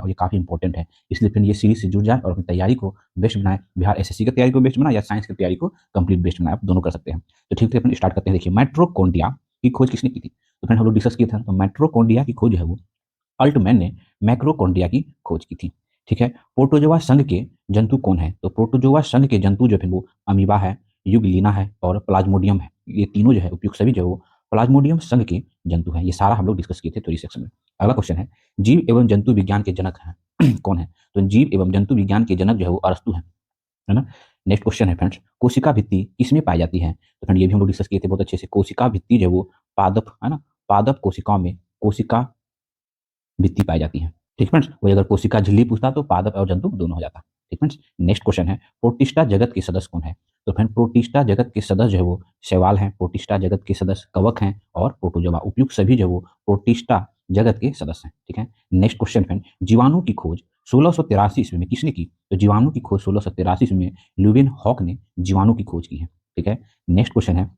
और ये काफ़ी इंपॉर्टेंट है। इसलिए फ्रेंड ये सीरीज से जुड़ जाए और अपनी तैयारी को बेस्ट बनाए, बिहार एसएससी की तैयारी को बेस्ट बनाए या साइंस की तैयारी को कंप्लीट बेस्ट बनाए, आप दोनों कर सकते हैं। तो ठीक है फ्रेंड, स्टार्ट करते हैं। देखिए, माइटोकॉन्ड्रिया की खोज किसने की थी? तो फ्रेंड हम लोग डिस्कस किए थे, तो माइटोकॉन्ड्रिया की खोज है वो अल्टमैन ने मैक्रोकॉन्ड्रिया की खोज की थी। ठीक है, प्रोटोजोआ संघ के जंतु कौन है? तो प्रोटोजोआ संघ के जंतु जो है वो अमीबा है, यूग्लिना है और प्लाज्मोडियम है। ये तीनों जो है उपयुक्त सभी जो है वो प्लाज्मोडियम संघ के जंतु हैं। ये सारा हम लोग डिस्कस किए थे थ्योरी सेक्शन में। अगला क्वेश्चन है, जीव एवं जंतु विज्ञान के जनक हैं कौन है? तो जीव एवं जंतु विज्ञान के जनक जो है वो अरस्तु है ना। नेक्स्ट क्वेश्चन है फ्रेंड्स, कोशिका भित्ति किसमें पाई जाती है? तो फ्रेंड ये भी हम लोग डिस्कस किए थे बहुत अच्छे से। कोशिका भित्ति जो है वो पादप है ना, पादप कोशिकाओं में कोशिका भित्ति पाई जाती है। ठीक फ्रेंड्स, वही अगर कोशिका झिल्ली पूछता तो पादप और जंतु दोनों हो जाता। ठीक फ्रेंड्स, नेक्स्ट क्वेश्चन है, प्रोटिस्टा जगत के सदस्य कौन है? तो फ्रेंड प्रोटिस्टा जगत के सदस्य जो है वो शैवाल हैं, प्रोटिस्टा जगत के सदस्य कवक हैं और प्रोटोजोआ, उपयुक्त सभी जो है वो प्रोटिस्टा जगत के सदस्य हैं। ठीक है, नेक्स्ट क्वेश्चन फ्रेंड, जीवाणु की खोज 1683 ईस्वी में किसने की? तो जीवाणु की खोज 1683 ईस्वी में ल्यूवेन हॉक ने जीवाणु की खोज की है। ठीक है, नेक्स्ट क्वेश्चन है,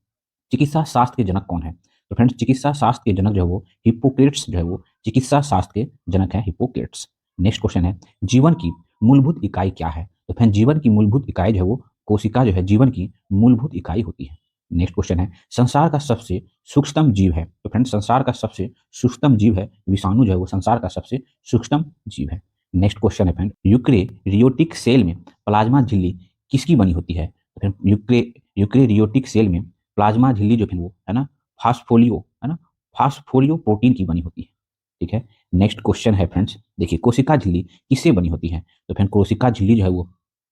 चिकित्सा शास्त्र के जनक कौन है? तो फ्रेंड्स चिकित्सा शास्त्र के जनक जो है वो हिप्पोक्रेट्स जो है वो चिकित्सा शास्त्र के जनक है, हिप्पोक्रेट्स। नेक्स्ट क्वेश्चन है, जीवन की मूलभूत इकाई क्या है? तो फ्रेंड जीवन की मूलभूत इकाई जो है वो कोशिका जो है जीवन की मूलभूत इकाई होती है। नेक्स्ट क्वेश्चन है, संसार का सबसे सूक्ष्म जीव है? तो फ्रेंड संसार का सबसे सूक्ष्म जीव है विषाणु जो है वो संसार का सबसे सूक्ष्म जीव है। नेक्स्ट क्वेश्चन है फ्रेंड, यूक्रेरियोटिक सेल में प्लाज्मा झिल्ली किसकी बनी होती है? तो फ्रेंड यूक्रेरियोटिक सेल में प्लाज्मा झिल्ली जो है वो है ना फास्फोलियो है ना, फास्फोलियो प्रोटीन की बनी होती है। ठीक है, नेक्स्ट क्वेश्चन है फ्रेंड्स, देखिए कोशिका झिल्ली किससे बनी होती है? तो फ्रेंड कोशिका झिल्ली जो है वो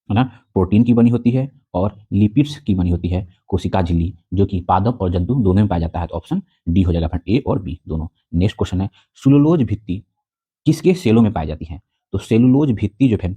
है ना प्रोटीन की बनी होती है और लिपिड्स की बनी होती है कोशिका झिल्ली, जो कि पादप और जंतु दोनों में पाया जाता है। तो ऑप्शन डी हो जाएगा फ्रेंड, ए और बी दोनों। नेक्स्ट क्वेश्चन है, सेलुलोज भित्ति किसके सेलों में पाई जाती है? तो सेलुलोज भित्ति जो है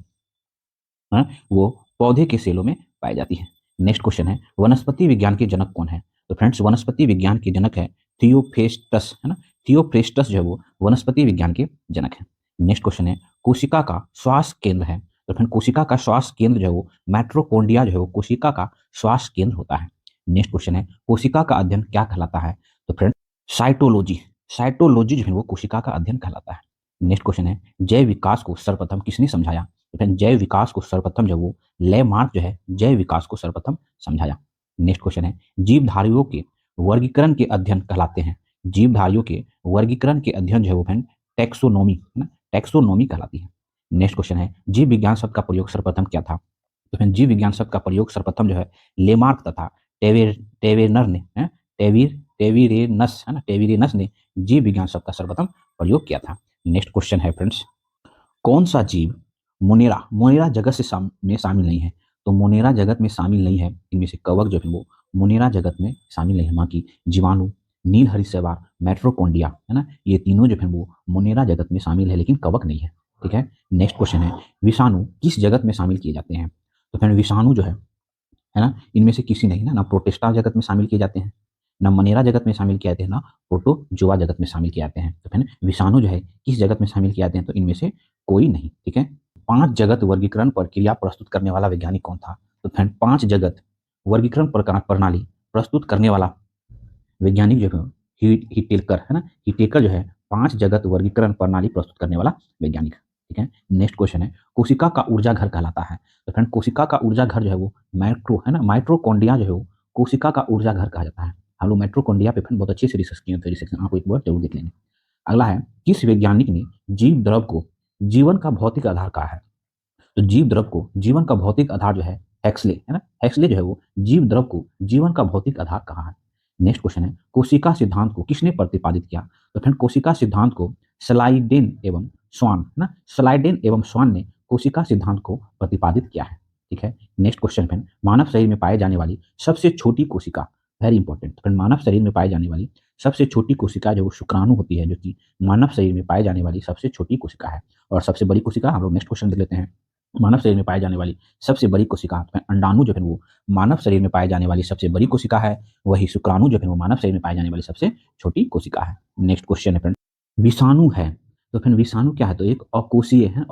वो पौधे के सेलों में पाई जाती है। नेक्स्ट क्वेश्चन है, वनस्पति विज्ञान के जनक कौन है? तो फ्रेंड्स वनस्पति विज्ञान के जनक है थियोफ्रेस्टस है ना, थियोफ्रेस्टस जो है वो वनस्पति विज्ञान के जनक है। नेक्स्ट क्वेश्चन है, कोशिका का श्वास केंद्र है? तो फ्रेंड कोशिका का श्वास केंद्र जो है वो माइटोकॉन्ड्रिया जो है वो कोशिका का श्वास केंद्र होता है। नेक्स्ट क्वेश्चन है, कोशिका का अध्ययन क्या कहलाता है? तो फ्रेंड साइटोलॉजी, साइटोलॉजी जो है वो कोशिका का अध्ययन कहलाता है। नेक्स्ट क्वेश्चन है, जैव विकास को सर्वप्रथम किसने समझाया? तो फ्रेंड जैव विकास को सर्वप्रथम जो वो लेमार्क जो है जैव विकास को सर्वप्रथम समझाया। नेक्स्ट क्वेश्चन है, जीवधारियों के वर्गीकरण के अध्ययन कहलाते हैं? जीवधारियों के वर्गीकरण के अध्ययन जो है वो फ्रेंड टैक्सोनॉमी है ना, टैक्सोनॉमी कहलाती है। नेक्स्ट क्वेश्चन है, जीव विज्ञान शब्द का प्रयोग सर्वप्रथम क्या था? तो फ्रेंड जीव विज्ञान शब्द का प्रयोग सर्वप्रथम जो है लेमार्क तथा टेवेनर ने टेविरेनस है ना, टेविरेनस ने जीव विज्ञान शब्द का सर्वप्रथम प्रयोग किया था। नेक्स्ट क्वेश्चन है फ्रेंड्स, कौन सा जीव मोनेरा मोनेरा जगत में शामिल नहीं है? तो मोनेरा जगत में शामिल नहीं है, इनमें से कवक जो है वो मोनेरा जगत में शामिल नहीं है। बाकी जीवाणु, नील हरितशैवाल, माइटोकॉन्ड्रिया है ना, ये तीनों जो है वो मोनेरा जगत में शामिल है, लेकिन कवक नहीं है। ठीक है, नेक्स्ट क्वेश्चन है, विषाणु किस जगत में शामिल किए जाते हैं? तो फिर विषाणु जो है ना, इनमें से किसी नहीं ना प्रोटिस्टा जगत में शामिल किए जाते हैं, ना मनेरा जगत में शामिल किए जाते हैं, ना प्रोटोजोआ जगत में शामिल किए जाते हैं। तो फिर विषाणु जो है किस जगत में शामिल किए जाते हैं? तो इनमें से कोई नहीं। ठीक है, 5 जगत वर्गीकरण प्रक्रिया प्रस्तुत करने वाला वैज्ञानिक कौन था? तो फ्रेंड 5 जगत वर्गीकरण प्रणाली प्रस्तुत करने वाला वैज्ञानिक जो है हिटेकर है ना, हिटेकर जो है 5 जगत वर्गीकरण प्रणाली प्रस्तुत करने वाला वैज्ञानिक। ठीक है, नेक्स्ट क्वेश्चन है, कोशिका का ऊर्जा घर कहलाता है? तो फ्रेंड कोशिका का ऊर्जा घर जो है वो माइटोकॉन्ड्रिया जो है वो कोशिका का ऊर्जा घर कहा जाता है। हम लोग माइटोकॉन्ड्रिया पे फ्रेंड बहुत अच्छे से रिसर्च किए हैं, सेक्शन आपको एक बार जरूर देख लेंगे। अगला है, किस वैज्ञानिक ने जीव द्रव को जीवन का भौतिक आधार कहा है? तो जीव द्रव को जीवन का भौतिक आधार जो है हेक्सले है ना, हेक्सले जो है वो जीव द्रव को जीवन का भौतिक आधार कहा है। नेक्स्ट क्वेश्चन है, कोशिका सिद्धांत को किसने प्रतिपादित किया? तो फ्रेंड कोशिका सिद्धांत को स्लाइडेन एवं स्वान है ना, स्लाइडेन एवं स्वान ने कोशिका सिद्धांत को प्रतिपादित किया है। ठीक है, नेक्स्ट क्वेश्चन फ्रेंड, मानव शरीर में पाए जाने वाली सबसे छोटी कोशिका, वेरी इंपॉर्टेंट फ्रेंड, मानव शरीर में पाई जाने वाली सबसे छोटी कोशिका जो शुक्राणु होती है, जो कि मानव शरीर में पाई जाने वाली सबसे छोटी कोशिका है। और सबसे बड़ी कोशिका हम लोग नेक्स्ट क्वेश्चन देख लेते हैं, मानव शरीर में पाई जाने वाली सबसे बड़ी कोशिका अंडाणु जो है वो मानव शरीर में पाई जाने वाली सबसे बड़ी कोशिका है, वही शुक्राणु जो है वो मानव शरीर में पाई जाने वाली सबसे छोटी कोशिका है। नेक्स्ट क्वेश्चन है फ्रेंड, विषाणु है? तो फ्रेंड विषाणु क्या है? तो एक अकोशीय है,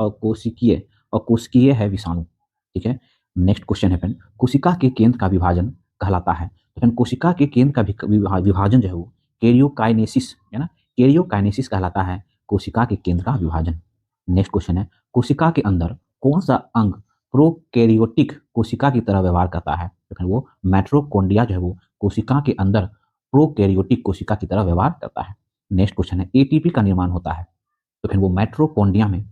अकोशिकीय है विषाणु। ठीक है, नेक्स्ट क्वेश्चन है फ्रेंड, कोशिका के केंद्र का विभाजन कहलाता है? तो फ्रेंड कोशिका के केंद्र का विभाजन जो है वो कैरियोकाइनेसिस है ना, कैरियोकाइनेसिस कहलाता है कोशिका के केंद्र का विभाजन। नेक्स्ट क्वेश्चन है, कोशिका के अंदर कौन सा अंग प्रोकैरियोटिक कोशिका की तरह व्यवहार करता है? तो फिर वो माइटोकॉन्ड्रिया जो है वो कोशिका के अंदर प्रोकैरियोटिक कोशिका की तरह व्यवहार करता है। नेक्स्ट क्वेश्चन है, एटीपी का निर्माण होता है? तो फिर वो माइटोकॉन्ड्रिया में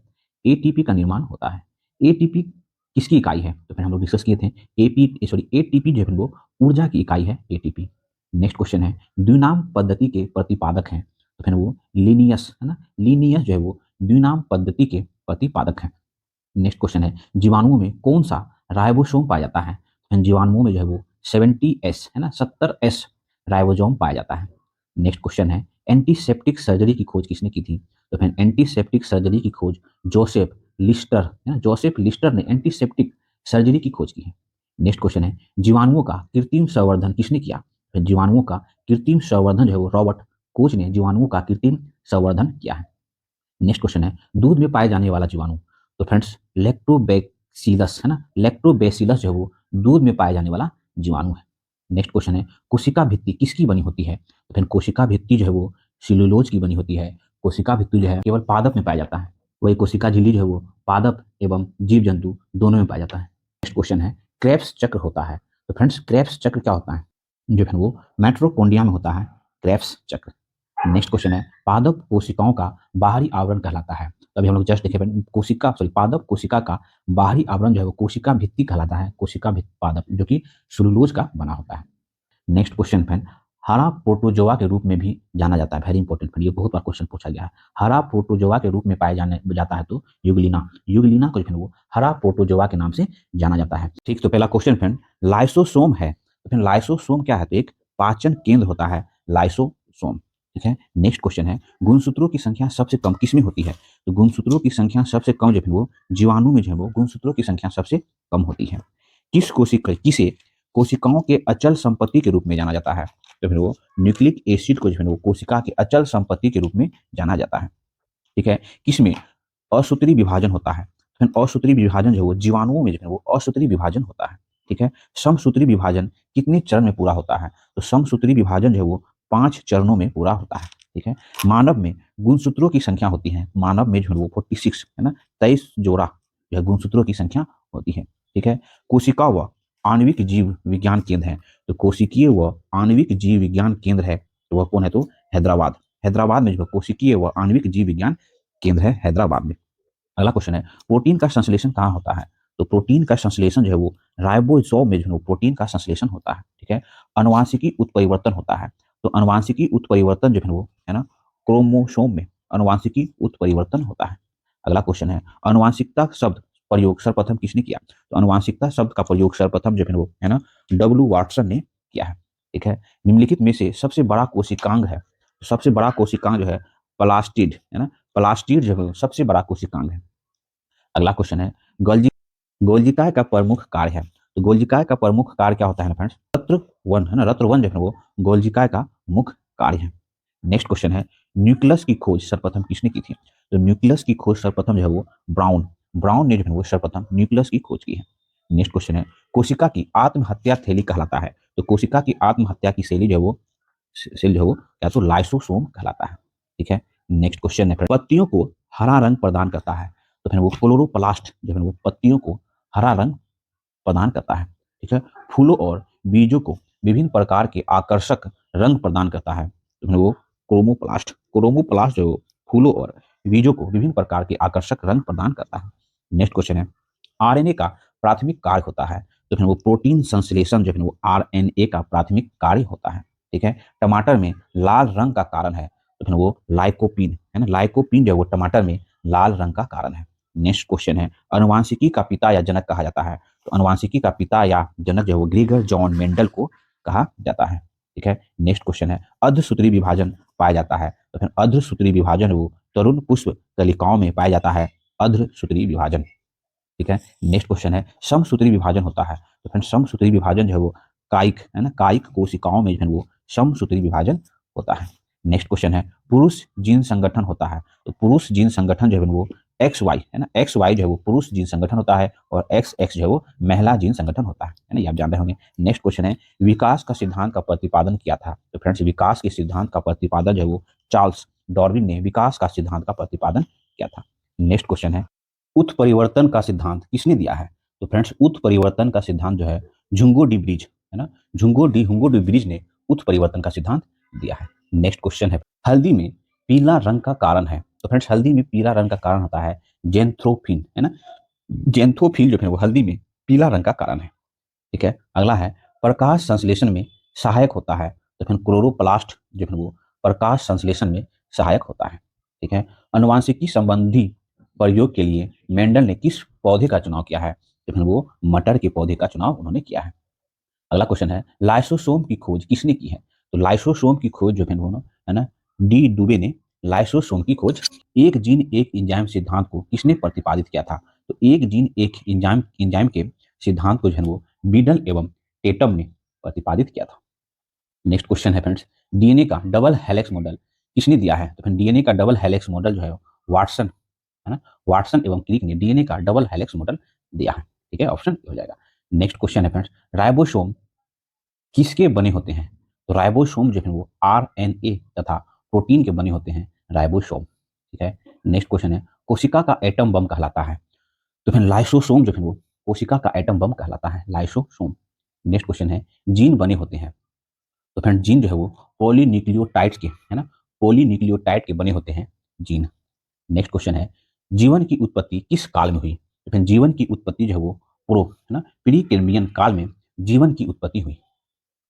एटीपी का निर्माण होता है। एटीपी किसकी इकाई है? तो फिर हम लोग डिस्कस किए थे, एटीपी जो है वो ऊर्जा की इकाई है एटीपी। नेक्स्ट क्वेश्चन है, द्विनाम पद्धति के प्रतिपादक हैं? तो फिर वो लीनियस है ना, लीनियस जो है वो द्विनाम पद्धति के प्रतिपादक हैं। नेक्स्ट क्वेश्चन है, जीवाणुओं में कौन सा राइबोसोम पाया जाता है? जीवाणुओं में जो है वो 70S है ना, 70S राइबोसोम पाया जाता है। नेक्स्ट क्वेश्चन है, एंटीसेप्टिक सर्जरी की खोज किसने की थी? तो फिर एंटीसेप्टिक सर्जरी की खोज जोसेफ लिस्टर है ना, जोसेफ लिस्टर ने एंटीसेप्टिक सर्जरी की खोज की है। नेक्स्ट क्वेश्चन है, जीवाणुओं का कृत्रिम संवर्धन किसने किया? फिर जीवाणुओं का कृत्रिम संवर्धन जो है वो रॉबर्ट कोच ने जीवाणुओं का कृत्रिम संवर्धन किया है। नेक्स्ट क्वेश्चन है, दूध में पाए जाने वाला जीवाणु? तो फ्रेंड्स लैक्टोबैसिलस है ना, लैक्टोबैसिलस जो है वो दूध में पाए जाने वाला जीवाणु है। नेक्स्ट क्वेश्चन है, कोशिका भित्ति किसकी बनी होती है? तो फिर कोशिका भित्ति जो है वो सिलुलोज की बनी होती है। कोशिका भित्ति जो है केवल पादप में पाया जाता है, वही कोशिका झिल्ली जो है वो पादप एवं जीव जंतु दोनों में पाया जाता है। नेक्स्ट क्वेश्चन है, क्रेब्स चक्र होता है? तो फ्रेंड्स क्रेब्स चक्र क्या होता है? जो है वो माइटोकॉन्ड्रिया में होता है क्रेब्स चक्र। नेक्स्ट क्वेश्चन है, पादप कोशिकाओं का बाहरी आवरण कहलाता है? तभी हम लोग जस्ट देखे पादप कोशिका का बाहरी आवरण जो है वो कोशिका भित्ति कहलाता है, कोशिका भित्ति पादप जो कि सेलुलोज का बना होता है। नेक्स्ट क्वेश्चन फ्रेंड, हरा प्रोटोजोआ के रूप में भी जाना जाता है। वेरी इंपॉर्टेंट फ्रेंड, ये बहुत बार क्वेश्चन पूछा गया है। हरा प्रोटोजोआ के रूप में पाया जाने जाता है तो यूग्लिना, यूग्लिना को जो है वो हरा प्रोटोजोआ के नाम से जाना जाता है। ठीक, तो पहला क्वेश्चन फ्रेंड, लाइसोसोम है? तो फिर लाइसोसोम क्या है? तो एक पाचन केंद्र होता है लाइसोसोम। ठीक है। नेक्स्ट क्वेश्चन है, गुणसूत्रों की संख्या सबसे कम किसमें होती है? तो गुणसूत्रों की संख्या सबसे कम जो है वो जीवाणु में जो है वो गुणसूत्रों की संख्या सबसे कम होती है। किसे कोशिकाओं के अचल संपत्ति के रूप में जाना जाता है? तो फिर वो न्यूक्लिक एसिड को जो है वो कोशिका के अचल संपत्ति के रूप में जाना जाता है। ठीक है। किसमें असूत्री विभाजन होता है? फिर असूत्री विभाजन जो है वो जीवाणुओं में जो है वो असूत्री विभाजन होता है। ठीक है। समसूत्री विभाजन कितने चरण में पूरा होता है? तो समसूत्री विभाजन जो है वो 5 चरणों में पूरा होता है। ठीक है। मानव में गुणसूत्रों की संख्या होती है, मानव में जो है वो 46 है ना, 23 जोड़ा जो है गुणसूत्रों की संख्या होती है। ठीक है। कोशिका व आणविक जीव विज्ञान केंद्र है? तो कोशिकीय व आणविक जीव विज्ञान केंद्र है तो वह कौन है? तो हैदराबाद, हैदराबाद में जो कोशिकीय व आणविक जीव विज्ञान केंद्र है हैदराबाद में। अगला क्वेश्चन है, प्रोटीन का संश्लेषण कहाँ होता है? तो प्रोटीन का संश्लेषण जो है वो राइबोसोम में जो है प्रोटीन का संश्लेषण होता है। ठीक है। अनुवांशिकी उत्परिवर्तन होता है? तो अनुवांशिकी उत्परिवर्तन जो है वो है ना क्रोमोसोम में अनुवांशिकी उत्परिवर्तन होता है। अगला क्वेश्चन है, अनुवांशिकता शब्द प्रयोग सर्वप्रथम किसने किया? तो अनुवांशिकता शब्द का प्रयोग सर्वप्रथम जो है वो है ना डब्ल्यू वाटसन ने किया है। ठीक है। निम्नलिखित में से सबसे बड़ा कोशिकांग है? सबसे बड़ा कोशिकांग जो है प्लास्टिड है ना, प्लास्टिड जो है सबसे बड़ा कोशिकांग है। अगला क्वेश्चन है, गोल्जी गोल्जिकाय का प्रमुख कार्य है? तो गोल्जिकाय का प्रमुख कार्य क्या होता है ना फ्रेंड्स? रत्रवन है ना, रत्रवन जो है वो गोल्जिकाय का मुख्य कार्य है। नेक्स्ट क्वेश्चन है, न्यूक्लियस की खोज सर्वप्रथम किसने की थी? तो न्यूक्लियस की खोज सर्वप्रथम जो है वो ब्राउन ब्राउन ने जो है वो सर्वप्रथम न्यूक्लियस की खोज की है। नेक्स्ट क्वेश्चन है, कोशिका की आत्महत्या थैली कहलाता है? तो कोशिका की आत्महत्या की शैली जो है वो सेल जो है वो या तो लाइसोसोम कहलाता है। ठीक है। नेक्स्ट क्वेश्चन है, पत्तियों को हरा रंग प्रदान करता है? तो फिर वो क्लोरोप्लास्ट जो है वो पत्तियों को हरा रंग प्रदान करता है। ठीक है। फूलों और बीजों को विभिन्न प्रकार के आकर्षक रंग प्रदान करता है? तो फिर वो क्रोमोप्लास्ट क्रोमोप्लास्ट जो फूलों और बीजों को विभिन्न प्रकार के आकर्षक रंग प्रदान करता है। नेक्स्ट क्वेश्चन है, आरएनए का प्राथमिक कार्य होता है? तो फिर वो प्रोटीन संश्लेषण जो है वो आरएनए का प्राथमिक कार्य होता है। ठीक है। टमाटर में लाल रंग का कारण है? तो फिर वो लाइकोपीन है ना, लाइकोपीन जो है वो टमाटर में लाल रंग का कारण है। नेक्स्ट क्वेश्चन है, अनुवांशिकी का पिता या जनक कहा जाता है? तो अनुवांशिकी का पिता या जनक जो है वो ग्रीगर जॉन मेंडल को कहा जाता है। ठीक है। नेक्स्ट क्वेश्चन है, अर्धसूत्री विभाजन पाया जाता है? तो फिर अर्धसूत्री विभाजन वो तरुण पुष्प कलिकाओं में पाया जाता है, अर्धसूत्री विभाजन। ठीक है। नेक्स्ट क्वेश्चन है, समसूत्री विभाजन होता है? तो फिर समसूत्री विभाजन जो है वो कायिक है ना, कायिक कोशिकाओं में जो है वो समसूत्री विभाजन होता है। नेक्स्ट क्वेश्चन है, पुरुष जीन संगठन होता है? तो पुरुष जीन संगठन जो है वो एक्स वाई है ना, एक्स वाई जो है वो पुरुष जीन संगठन होता है और एक्स एक्स जो है वो महिला जीन संगठन होता है ना, ये आप जान रहे होंगे। नेक्स्ट क्वेश्चन है, विकास का सिद्धांत का प्रतिपादन किया था? तो फ्रेंड्स विकास के सिद्धांत का प्रतिपादन जो है वो चार्ल्स डार्विन ने विकास का सिद्धांत का प्रतिपादन किया था। नेक्स्ट क्वेश्चन है, उत्परिवर्तन का सिद्धांत किसने दिया है? तो फ्रेंड्स उत्परिवर्तन का सिद्धांत जो है झुंगो डी ब्रिज है ना, हुंगो डी ब्रिज ने उत्परिवर्तन का सिद्धांत दिया है। नेक्स्ट क्वेश्चन है, हल्दी में पीला रंग का कारण है? तो फ्रेंड्स हल्दी में पीला रंग का कारण होता है जेंथ्रोफिन है ना, जेंथोफिल जो है वो हल्दी में पीला रंग का कारण है। ठीक है, अगला है प्रकाश संश्लेषण में सहायक होता है? तो फिर क्लोरोप्लास्ट जो है वो प्रकाश संश्लेषण में सहायक होता है। ठीक है, अनुवांशिकी संबंधी प्रयोग के लिए मेंडल ने किस पौधे का चुनाव किया है? तो फिर वो मटर के पौधे का चुनाव उन्होंने किया है। अगला क्वेश्चन है, लाइसोसोम की खोज किसने की है? तो लाइसोसोम की खोज जो है ना, डी डुबे ने लाइसोसोम की खोज, एक जीन एक एंजाइम सिद्धांत को किसने प्रतिपादित किया था? तो एक जीन एक एंजाइम एंजाइम के सिद्धांत को जो है वो बीडल एवं टेटम ने प्रतिपादित किया था। नेक्स्ट क्वेश्चन है फ्रेंड्स, डीएनए का डबल हेलिक्स मॉडल किसने दिया है? तो फिर डीएनए का डबल हेलिक्स मॉडल जो है वाटसन है ना, वाटसन एवं क्रिक ने डीएनए का डबल हेलिक्स मॉडल दिया है। ठीक है, ऑप्शन हो जाएगा। नेक्स्ट क्वेश्चन है फ्रेंड्स, राइबोसोम किसके बने होते हैं? तो राइबोसोम जो है वो आरएनए तथा प्रोटीन के बने होते हैं राइबोसोम। ठीक है, नेक्स्ट क्वेश्चन है, कोशिका का एटम बम कहलाता है? तो फिर लाइसोसोम जो है वो कोशिका का एटम बम कहलाता है, लाइसोसोम। नेक्स्ट क्वेश्चन है, जीन बने होते हैं? तो फ्रेंड जीन जो है वो पॉलीन्यूक्लियोटाइड्स के है ना, पॉलीन्यूक्लियोटाइड के बने होते हैं जीन। नेक्स्ट क्वेश्चन है, जीवन की उत्पत्ति किस काल में हुई? तो फिर जीवन की उत्पत्ति जो है वो प्रो है ना, प्री कैम्ब्रियन काल में जीवन की उत्पत्ति हुई।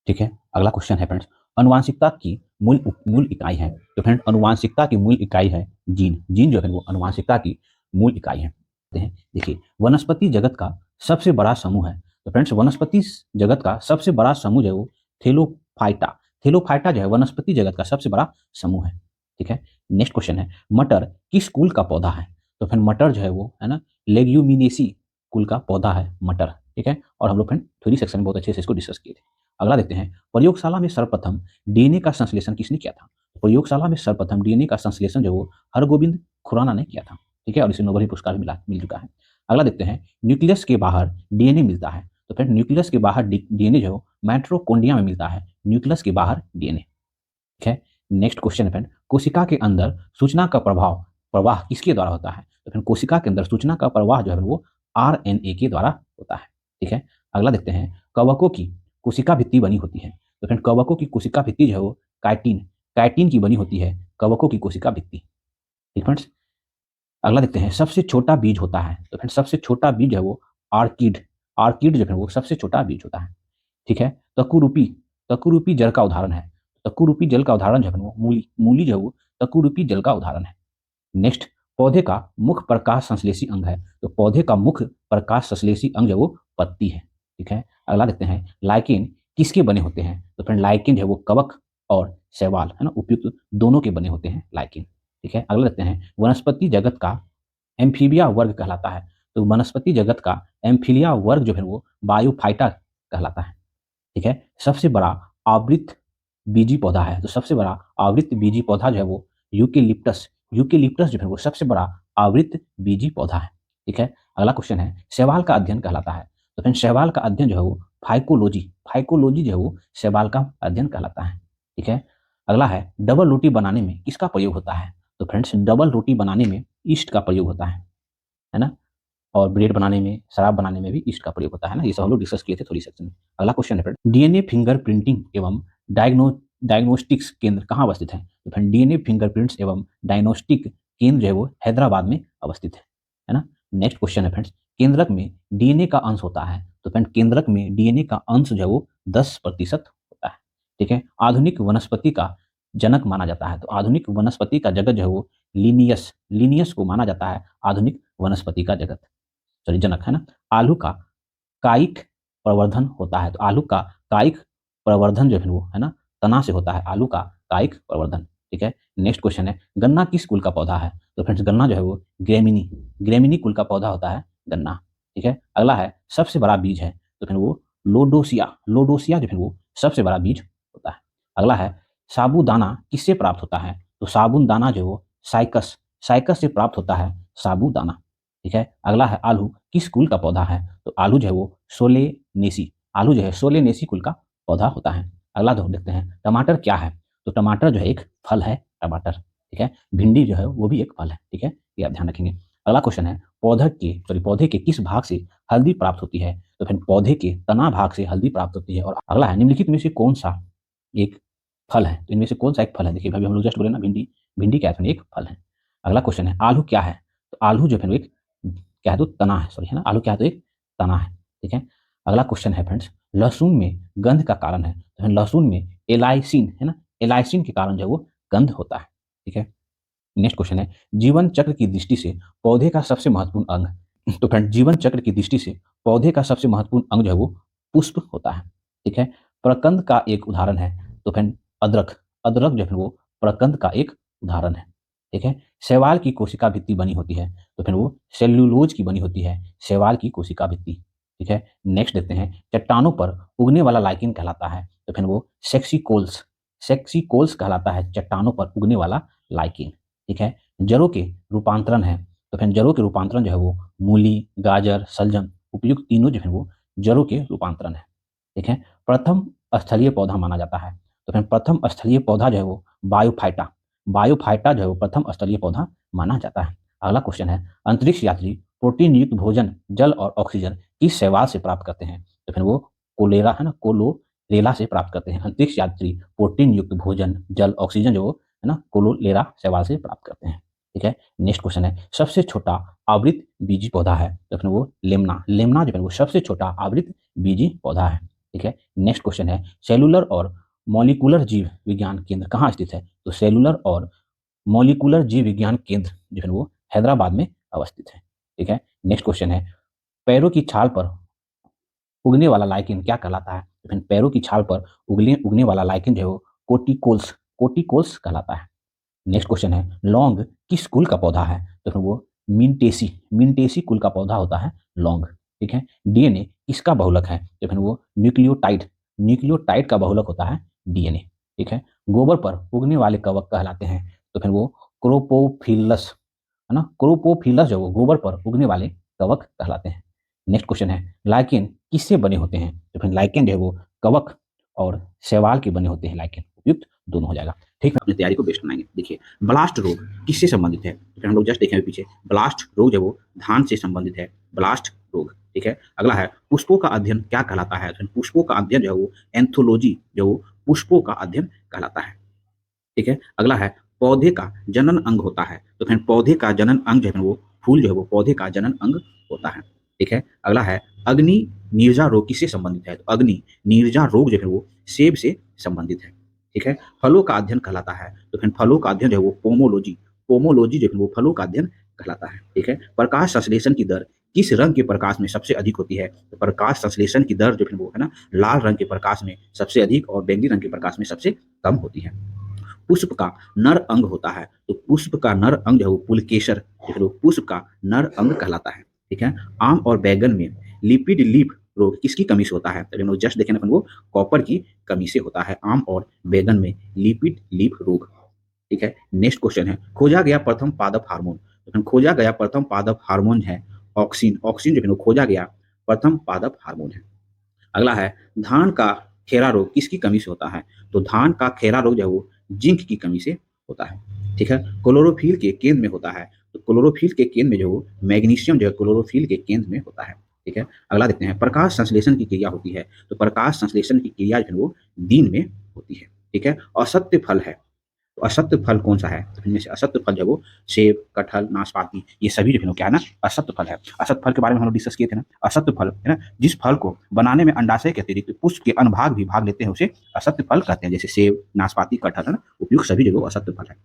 ठीक है, अगला क्वेश्चन है फ्रेंड्स, अनुवांशिकता की मूल इकाई है? तो फ्रेंड अनुवांशिकता की मूल इकाई है जीन। जीन जो है वो अनुवांशिकता की मूल इकाई है। देखिए, वनस्पति जगत का सबसे बड़ा समूह है? तो फ्रेंड्स वनस्पति जगत का सबसे बड़ा समूह जो है वो थेलोफाइटा, थेलोफाइटा जो है वनस्पति जगत का सबसे बड़ा समूह है। ठीक है, नेक्स्ट क्वेश्चन है, मटर किस कुल का पौधा है? तो फ्रेंड मटर जो है वो है ना लेग्यूमिनेसी कुल का पौधा है मटर। ठीक है, और हम लोग फ्रेंड थ्योरी सेक्शन में बहुत अच्छे से इसको डिस्कस किए थे। अगला देखते हैं, प्रयोगशाला में सर्वप्रथम डीएनए का संश्लेषण किसने किया था? प्रयोगशाला में सर्वप्रथम डीएनए का संश्लेषण जो वो हरगोविंद खुराना ने किया था। ठीक है, और इसे नोबेल पुरस्कार भी मिल चुका है। अगला देखते हैं, न्यूक्लियस के बाहर डीएनए मिलता है? तो फ्रेंड न्यूक्लियस के बाहर डीएनए जो माइटोकॉन्ड्रिया में मिलता है, न्यूक्लियस के बाहर डीएनए। ठीक है, नेक्स्ट क्वेश्चन है फ्रेंड, कोशिका के अंदर सूचना का प्रवाह किसके द्वारा होता है? तो फ्रेंड कोशिका के अंदर सूचना का प्रवाह जो है वो आरएनए के द्वारा होता है। ठीक है, अगला देखते हैं, कवकों की कोशिका भित्ति बनी होती है? तो फ्रेंड कवकों की कोशिका भित्ति जो है वो काइटिन, काइटिन की बनी होती है कवकों की कोशिका भित्ति। ठीक फ्रेंड्स, अगला देखते हैं, सबसे छोटा बीज होता है? तो फ्रेंड सबसे छोटा बीज है वो आर्किड, आर्किड जो है वो सबसे छोटा बीज होता है। ठीक है, तकुरूपी, तकुरूपी जल का उदाहरण है? तकुरूपी जल का उदाहरण जो है वो मूली, मूली जो है वो तकुरूपी जल का उदाहरण है। नेक्स्ट, पौधे का मुख्य प्रकाश संश्लेषी अंग है? तो पौधे का मुख्य प्रकाश संश्लेषी अंग जो है वो पत्ती है। ठीक है, अगला देखते हैं, लाइकेन किसके बने होते हैं? तो फ्रेंड लाइकेन जो है वो कवक और शैवाल है ना, उपयुक्त दोनों के बने होते हैं लाइकेन। ठीक है, अगला देखते हैं, वनस्पति जगत का एम्फीबिया वर्ग कहलाता है? तो वनस्पति जगत का एम्फीलिया वर्ग जो है वो बायोफाइटा कहलाता है। ठीक है, सबसे बड़ा आवृत बीजी पौधा है? तो सबसे बड़ा आवृत बीजी पौधा जो है वो यूकेलिप्टस, यूकेलिप्टस जो है वो सबसे बड़ा आवृत बीजी पौधा है। ठीक है, अगला क्वेश्चन है, शैवाल का अध्ययन कहलाता है? तो फ्रेंड शैवाल का अध्ययन जो है वो फाइकोलॉजी, फाइकोलॉजी जो है वो शैवाल का अध्ययन कहलाता है। ठीक है, अगला है, डबल रोटी बनाने में किसका प्रयोग होता है? तो फ्रेंड्स डबल रोटी बनाने में ईस्ट का प्रयोग होता है ना, और ब्रेड बनाने में, शराब बनाने में भी ईस्ट का प्रयोग होता है ना, ये सब हम लोग डिस्कस किए थे थोड़ी सेक्शन में। अगला क्वेश्चन है फ्रेंड, डीएनए फिंगरप्रिंटिंग एवं डायग्नोस्टिक्स केंद्र कहाँ अवस्थित है? तो फ्रेंड डीएनए फिंगरप्रिंट्स एवं डायग्नोस्टिक केंद्र जो है वो हैदराबाद में अवस्थित है ना। नेक्स्ट क्वेश्चन है फ्रेंड्स, केंद्रक में डीएनए का अंश होता है? तो फ्रेंड केंद्रक में डीएनए का अंश जो है वो 10% होता है। ठीक है, आधुनिक वनस्पति का जनक माना जाता है? तो आधुनिक वनस्पति का जगत जो है वो लिनियस, लिनियस को माना जाता है आधुनिक वनस्पति का जगत, सॉरी जनक है ना। आलू का कायिक प्रवर्धन होता है? तो आलू का कायिक प्रवर्धन जो है वो है ना तना से होता है, आलू का कायिक प्रवर्धन। ठीक है, नेक्स्ट क्वेश्चन है, गन्ना किस कुल का पौधा है? तो फ्रेंड्स गन्ना जो है वो ग्रेमिनी, ग्रेमिनी कुल का पौधा होता है गन्ना। ठीक है, अगला है, सबसे बड़ा बीज है? तो फिर वो लोडोसिया, लोडोसिया जो है वो सबसे बड़ा बीज होता है। अगला है, साबूदाना किससे प्राप्त होता है? तो साबूदाना जो है वो साइकस, साइकस से प्राप्त होता है साबूदाना। ठीक है, अगला है, आलू किस कुल का पौधा है? तो आलू जो है वो सोलेनेसी, आलू जो है सोलेनेसी कुल का पौधा होता है। अगला दो देखते हैं, टमाटर क्या है? तो टमाटर जो है एक फल है, टमाटर। ठीक है, भिंडी जो है वो भी एक फल है। ठीक है, ये आप ध्यान रखेंगे। अगला क्वेश्चन है पौधे के किस भाग से हल्दी प्राप्त होती है? तो फिर पौधे के तना भाग से हल्दी प्राप्त होती है। और अगला है निम्नलिखित में से कौन सा एक फल है? तो इनमें से कौन सा एक फल है? देखिए भाई हम लोग जस्ट बोले ना भिंडी, भिंडी क्या है? एक फल है। अगला क्वेश्चन है आलू क्या है? तो आलू जो है एक क्या है? तो तना है, सॉरी है ना, आलू क्या है? तो एक तना है। ठीक है। अगला क्वेश्चन है फ्रेंड्स, लहसुन में गंध का कारण है। तो लहसुन में एलाइसिन है ना, एलाइसिन के कारण जो है वो गंध होता है। ठीक है। नेक्स्ट क्वेश्चन है जीवन चक्र की दृष्टि से पौधे का सबसे महत्वपूर्ण अंग। तो फ्रेंड जीवन चक्र की दृष्टि से पौधे का सबसे महत्वपूर्ण अंग जो है वो पुष्प होता है। ठीक है। प्रकंद का एक उदाहरण है। तो फ्रेंड अदरक, अदरक जो है वो प्रकंद का एक उदाहरण है। ठीक है। शैवाल की कोशिका भित्ति बनी होती है। तो फिर वो सेल्यूलोज की बनी होती है, शैवाल की कोशिका भित्ति। ठीक है। नेक्स्ट देखते हैं चट्टानों पर उगने वाला लाइकिन कहलाता है। तो फिर वो सेक्सीकोल्स, सेक्सीकोल्स कहलाता है चट्टानों पर उगने वाला लाइकिन। ठीक है। जड़ों के रूपांतरण है। तो फिर जड़ों के रूपांतरण जो है वो मूली, गाजर, शलजम उपयुक्त तीनों जो है वो जड़ों के रूपांतरण है। ठीक है। प्रथम स्थलीय पौधा माना जाता है। तो फिर प्रथम स्थलीय पौधा जो है वो बायोफाइटा, बायोफाइटा जो है वो प्रथम स्थलीय पौधा माना जाता है। अगला क्वेश्चन है अंतरिक्ष यात्री प्रोटीन युक्त भोजन, जल और ऑक्सीजन किस शैवाल से प्राप्त करते हैं? तो फिर वो कोलेरा है ना, कोलोरेला से प्राप्त करते हैं। अंतरिक्ष यात्री प्रोटीन युक्त भोजन, जल, ऑक्सीजन जो है ना कोलोलेरा शैवाल से प्राप्त करते हैं। ठीक है। नेक्स्ट क्वेश्चन है सबसे छोटा आवृत बीजी पौधा है। तो फिर वो लेमना, लेमना जो है वो सबसे छोटा आवृत बीजी पौधा है। ठीक है। नेक्स्ट क्वेश्चन है सेलुलर और मॉलिक्यूलर जीव विज्ञान केंद्र कहाँ स्थित है? तो सेलुलर और मॉलिक्यूलर जीव विज्ञान केंद्र जो है वो हैदराबाद में अवस्थित है। ठीक है। नेक्स्ट क्वेश्चन है पैरों की छाल पर उगने वाला लाइकेन क्या कहलाता है? तो फिर पैरों की छाल पर उगने उगने वाला लाइकेन जो है वो कोटिकोल्स, कोटिकोल्स कहलाता है। नेक्स्ट क्वेश्चन है लौंग किस कुल का पौधा है? तो फिर वो मिंटेसी, मिंटेसी कुल का पौधा होता है लौंग। ठीक है। डीएनए किसका बहुलक है? तो फिर वो न्यूक्लियोटाइड, न्यूक्लियोटाइड का बहुलक होता है डीएनए। ठीक है। गोबर पर उगने वाले कवक कहलाते हैं। तो फिर वो क्रोपोफिलस है ना, क्रोपोफिलस जो वो गोबर पर उगने वाले कवक कहलाते हैं। नेक्स्ट क्वेश्चन है लाइकेन किससे बने होते हैं? तो फिर लाइकेन जो है वो कवक और शैवाल के बने होते हैं। लाइकेन उपयुक्त दोनों हो जाएगा। ठीक है। अपनी तैयारी को बेस्ट बनाएंगे। देखिए ब्लास्ट रोग किससे संबंधित है? तो फिर हम लोग जस्ट देखें अभी पीछे, ब्लास्ट रोग जो वो धान से संबंधित है, ब्लास्ट रोग। ठीक है। अगला है पुष्पों का अध्ययन क्या कहलाता है? तो पुष्पों का अध्ययन जो है वो एंथोलॉजी, जो पुष्पों का अध्ययन कहलाता है। ठीक है। अगला है पौधे का जनन अंग होता है। तो फिर पौधे का जनन अंग जो है वो फूल जो है वो पौधे का जनन अंग होता है। ठीक है। अगला है अग्नि नीरजा रोग किससे संबंधित है? तो अग्नि नीरजा रोग जो है वो सेब से संबंधित है। ठीक है। फलों का अध्ययन कहलाता है। तो फिर फलों का अध्ययन जो है वो पोमोलॉजी, पोमोलॉजी जो है वो फलों का अध्ययन कहलाता है। ठीक है। प्रकाश संश्लेषण की दर किस रंग के प्रकाश में सबसे अधिक होती है? तो प्रकाश संश्लेषण की दर जो है वो है ना लाल रंग के प्रकाश में सबसे अधिक और बैंगनी रंग के प्रकाश में सबसे कम होती है। पुष्प का नर अंग होता है। तो पुष्प का नर अंग जो है वो पुलकेशर, पुष्प का नर अंग कहलाता है। ठीक है। आम और बैगन में लिपिड लीफ रोग किसकी कमी से होता है? तो हम लोग जस्ट देखें ना, वो कॉपर की कमी से होता है आम और बैगन में लिपिड लीफ रोग। ठीक है। नेक्स्ट क्वेश्चन है खोजा गया प्रथम पादप हार्मोन। तो खोजा गया प्रथम पादप हार्मोन है ऑक्सिन, ऑक्सिन जो है खोजा गया प्रथम पादप हार्मोन है। अगला है धान का खेरा रोग किसकी कमी से होता है? तो धान का खेरा रोग जो है वो जिंक की कमी से होता है। ठीक है। क्लोरोफिल के केंद्र में होता है। तो क्लोरोफिल के केंद्र में जो मैग्नीशियम जो है क्लोरोफिल के केंद्र में होता है। ठीक है। अगला देखते हैं प्रकाश संश्लेषण की क्रिया होती है। तो प्रकाश संश्लेषण की क्रिया जो है वो दिन में होती है। ठीक है। असत्य फल है। तो असत्य फल कौन सा है? तो इनमें से असत्य फल जो वो सेब, कटहल, नाशपाती, ये सभी जो है क्या है ना असत्य फल है। असत्य फल के बारे में हम लोग डिस्कस किए थे ना। असत्य फल है ना जिस फल को बनाने में अंडाशय के अतिरिक्त पुष्प के अनुभाग भी भाग लेते हैं उसे असत्य फल कहते हैं, जैसे सेब, नाशपाती, कटहल है ना, उपयुक्त सभी जो असत्य फल है।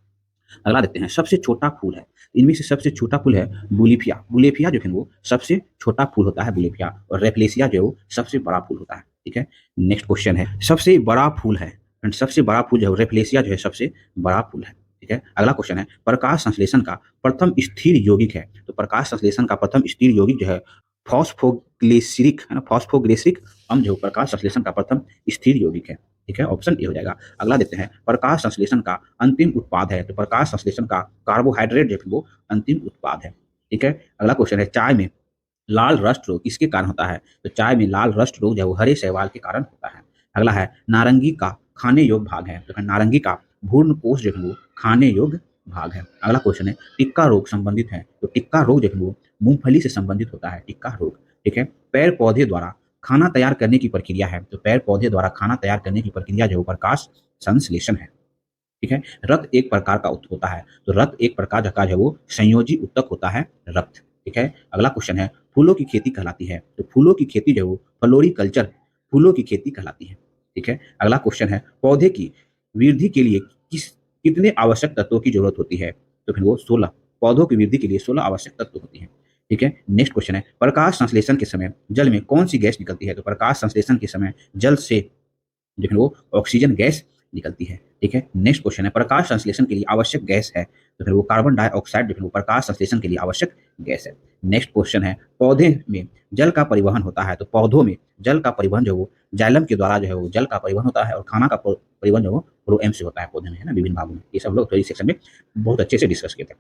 अगला देखते हैं सबसे छोटा फूल है। इनमें से सबसे छोटा फूल है बुलिफिया, बुलिफिया जो है वो सबसे छोटा फूल होता है बुलिफिया, और रेपलेसिया जो है वो सबसे बड़ा फूल होता है। ठीक है। नेक्स्ट क्वेश्चन है सबसे बड़ा फूल है, सबसे बड़ा फूल जो है रेपलेसिया जो है सबसे बड़ा फूल है। ठीक है। अगला क्वेश्चन है प्रकाश संश्लेषण का प्रथम स्थिर यौगिक है। तो प्रकाश संश्लेषण का प्रथम स्थिर यौगिक जो है फॉस्फोग्लिसरिक है ना, फॉस्फोग्लिसरिक अम्ल जो प्रकाश संश्लेषण का प्रथम स्थिर यौगिक है। ठीक है। ऑप्शन ए हो जाएगा। अगला देखते हैं प्रकाश संश्लेषण का अंतिम उत्पाद है। तो प्रकाश संश्लेषण का कार्बोहाइड्रेट जो है वो अंतिम उत्पाद है। ठीक है। अगला क्वेश्चन है चाय में लाल रस्ट रोग किसके कारण होता है? तो चाय में लाल रस्ट रोग जो है वो हरे शैवाल के कारण होता है। अगला है नारंगी का खाने योग्य भाग है। तो नारंगी का भूर्ण कोश जो है वो खाने योग्य भाग है। अगला क्वेश्चन है टिक्का रोग संबंधित है, तो टिक्का रोग जो है वो मूंगफली से संबंधित होता है, टिक्का रोग। ठीक है, पेड़ पौधे द्वारा खाना तैयार करने की प्रक्रिया है, तो पेड़ पौधे द्वारा खाना तैयार करने की प्रक्रिया जो प्रकाश संश्लेषण है। ठीक है, रक्त एक प्रकार का होता है, तो रक्त एक प्रकार का जो वो संयोजी उत्तक होता है रक्त। ठीक है, अगला क्वेश्चन है फूलों की खेती कहलाती है, तो फूलों की खेती जो फ्लोरिकल्चर फूलों की खेती कहलाती है। ठीक है, अगला क्वेश्चन है पौधे की वृद्धि के लिए कितने आवश्यक तत्वों की जरूरत होती है, तो फिर वो 16। पौधों की वृद्धि के लिए 16 आवश्यक तत्व होती है। ठीक है, नेक्स्ट क्वेश्चन है प्रकाश संश्लेषण के समय जल में कौन सी गैस निकलती है, तो प्रकाश संश्लेषण के समय जल से जो है वो ऑक्सीजन गैस निकलती है। ठीक है, नेक्स्ट क्वेश्चन है प्रकाश संश्लेषण के लिए आवश्यक गैस है, तो फिर वो कार्बन डाइऑक्साइड जो है वो प्रकाश संश्लेषण के लिए आवश्यक गैस है। नेक्स्ट क्वेश्चन है पौधे में जल का परिवहन होता है, तो पौधों में जल का परिवहन जो वो जाइलम के द्वारा जो है वो जल का परिवहन होता है, और खाना का परिवहन जो वो फ्लोएम से होता है पौधे में, है ना, विभिन्न भागों में। ये सब लोग थोड़ी सेक्शन में बहुत अच्छे से डिस्कस किए थे।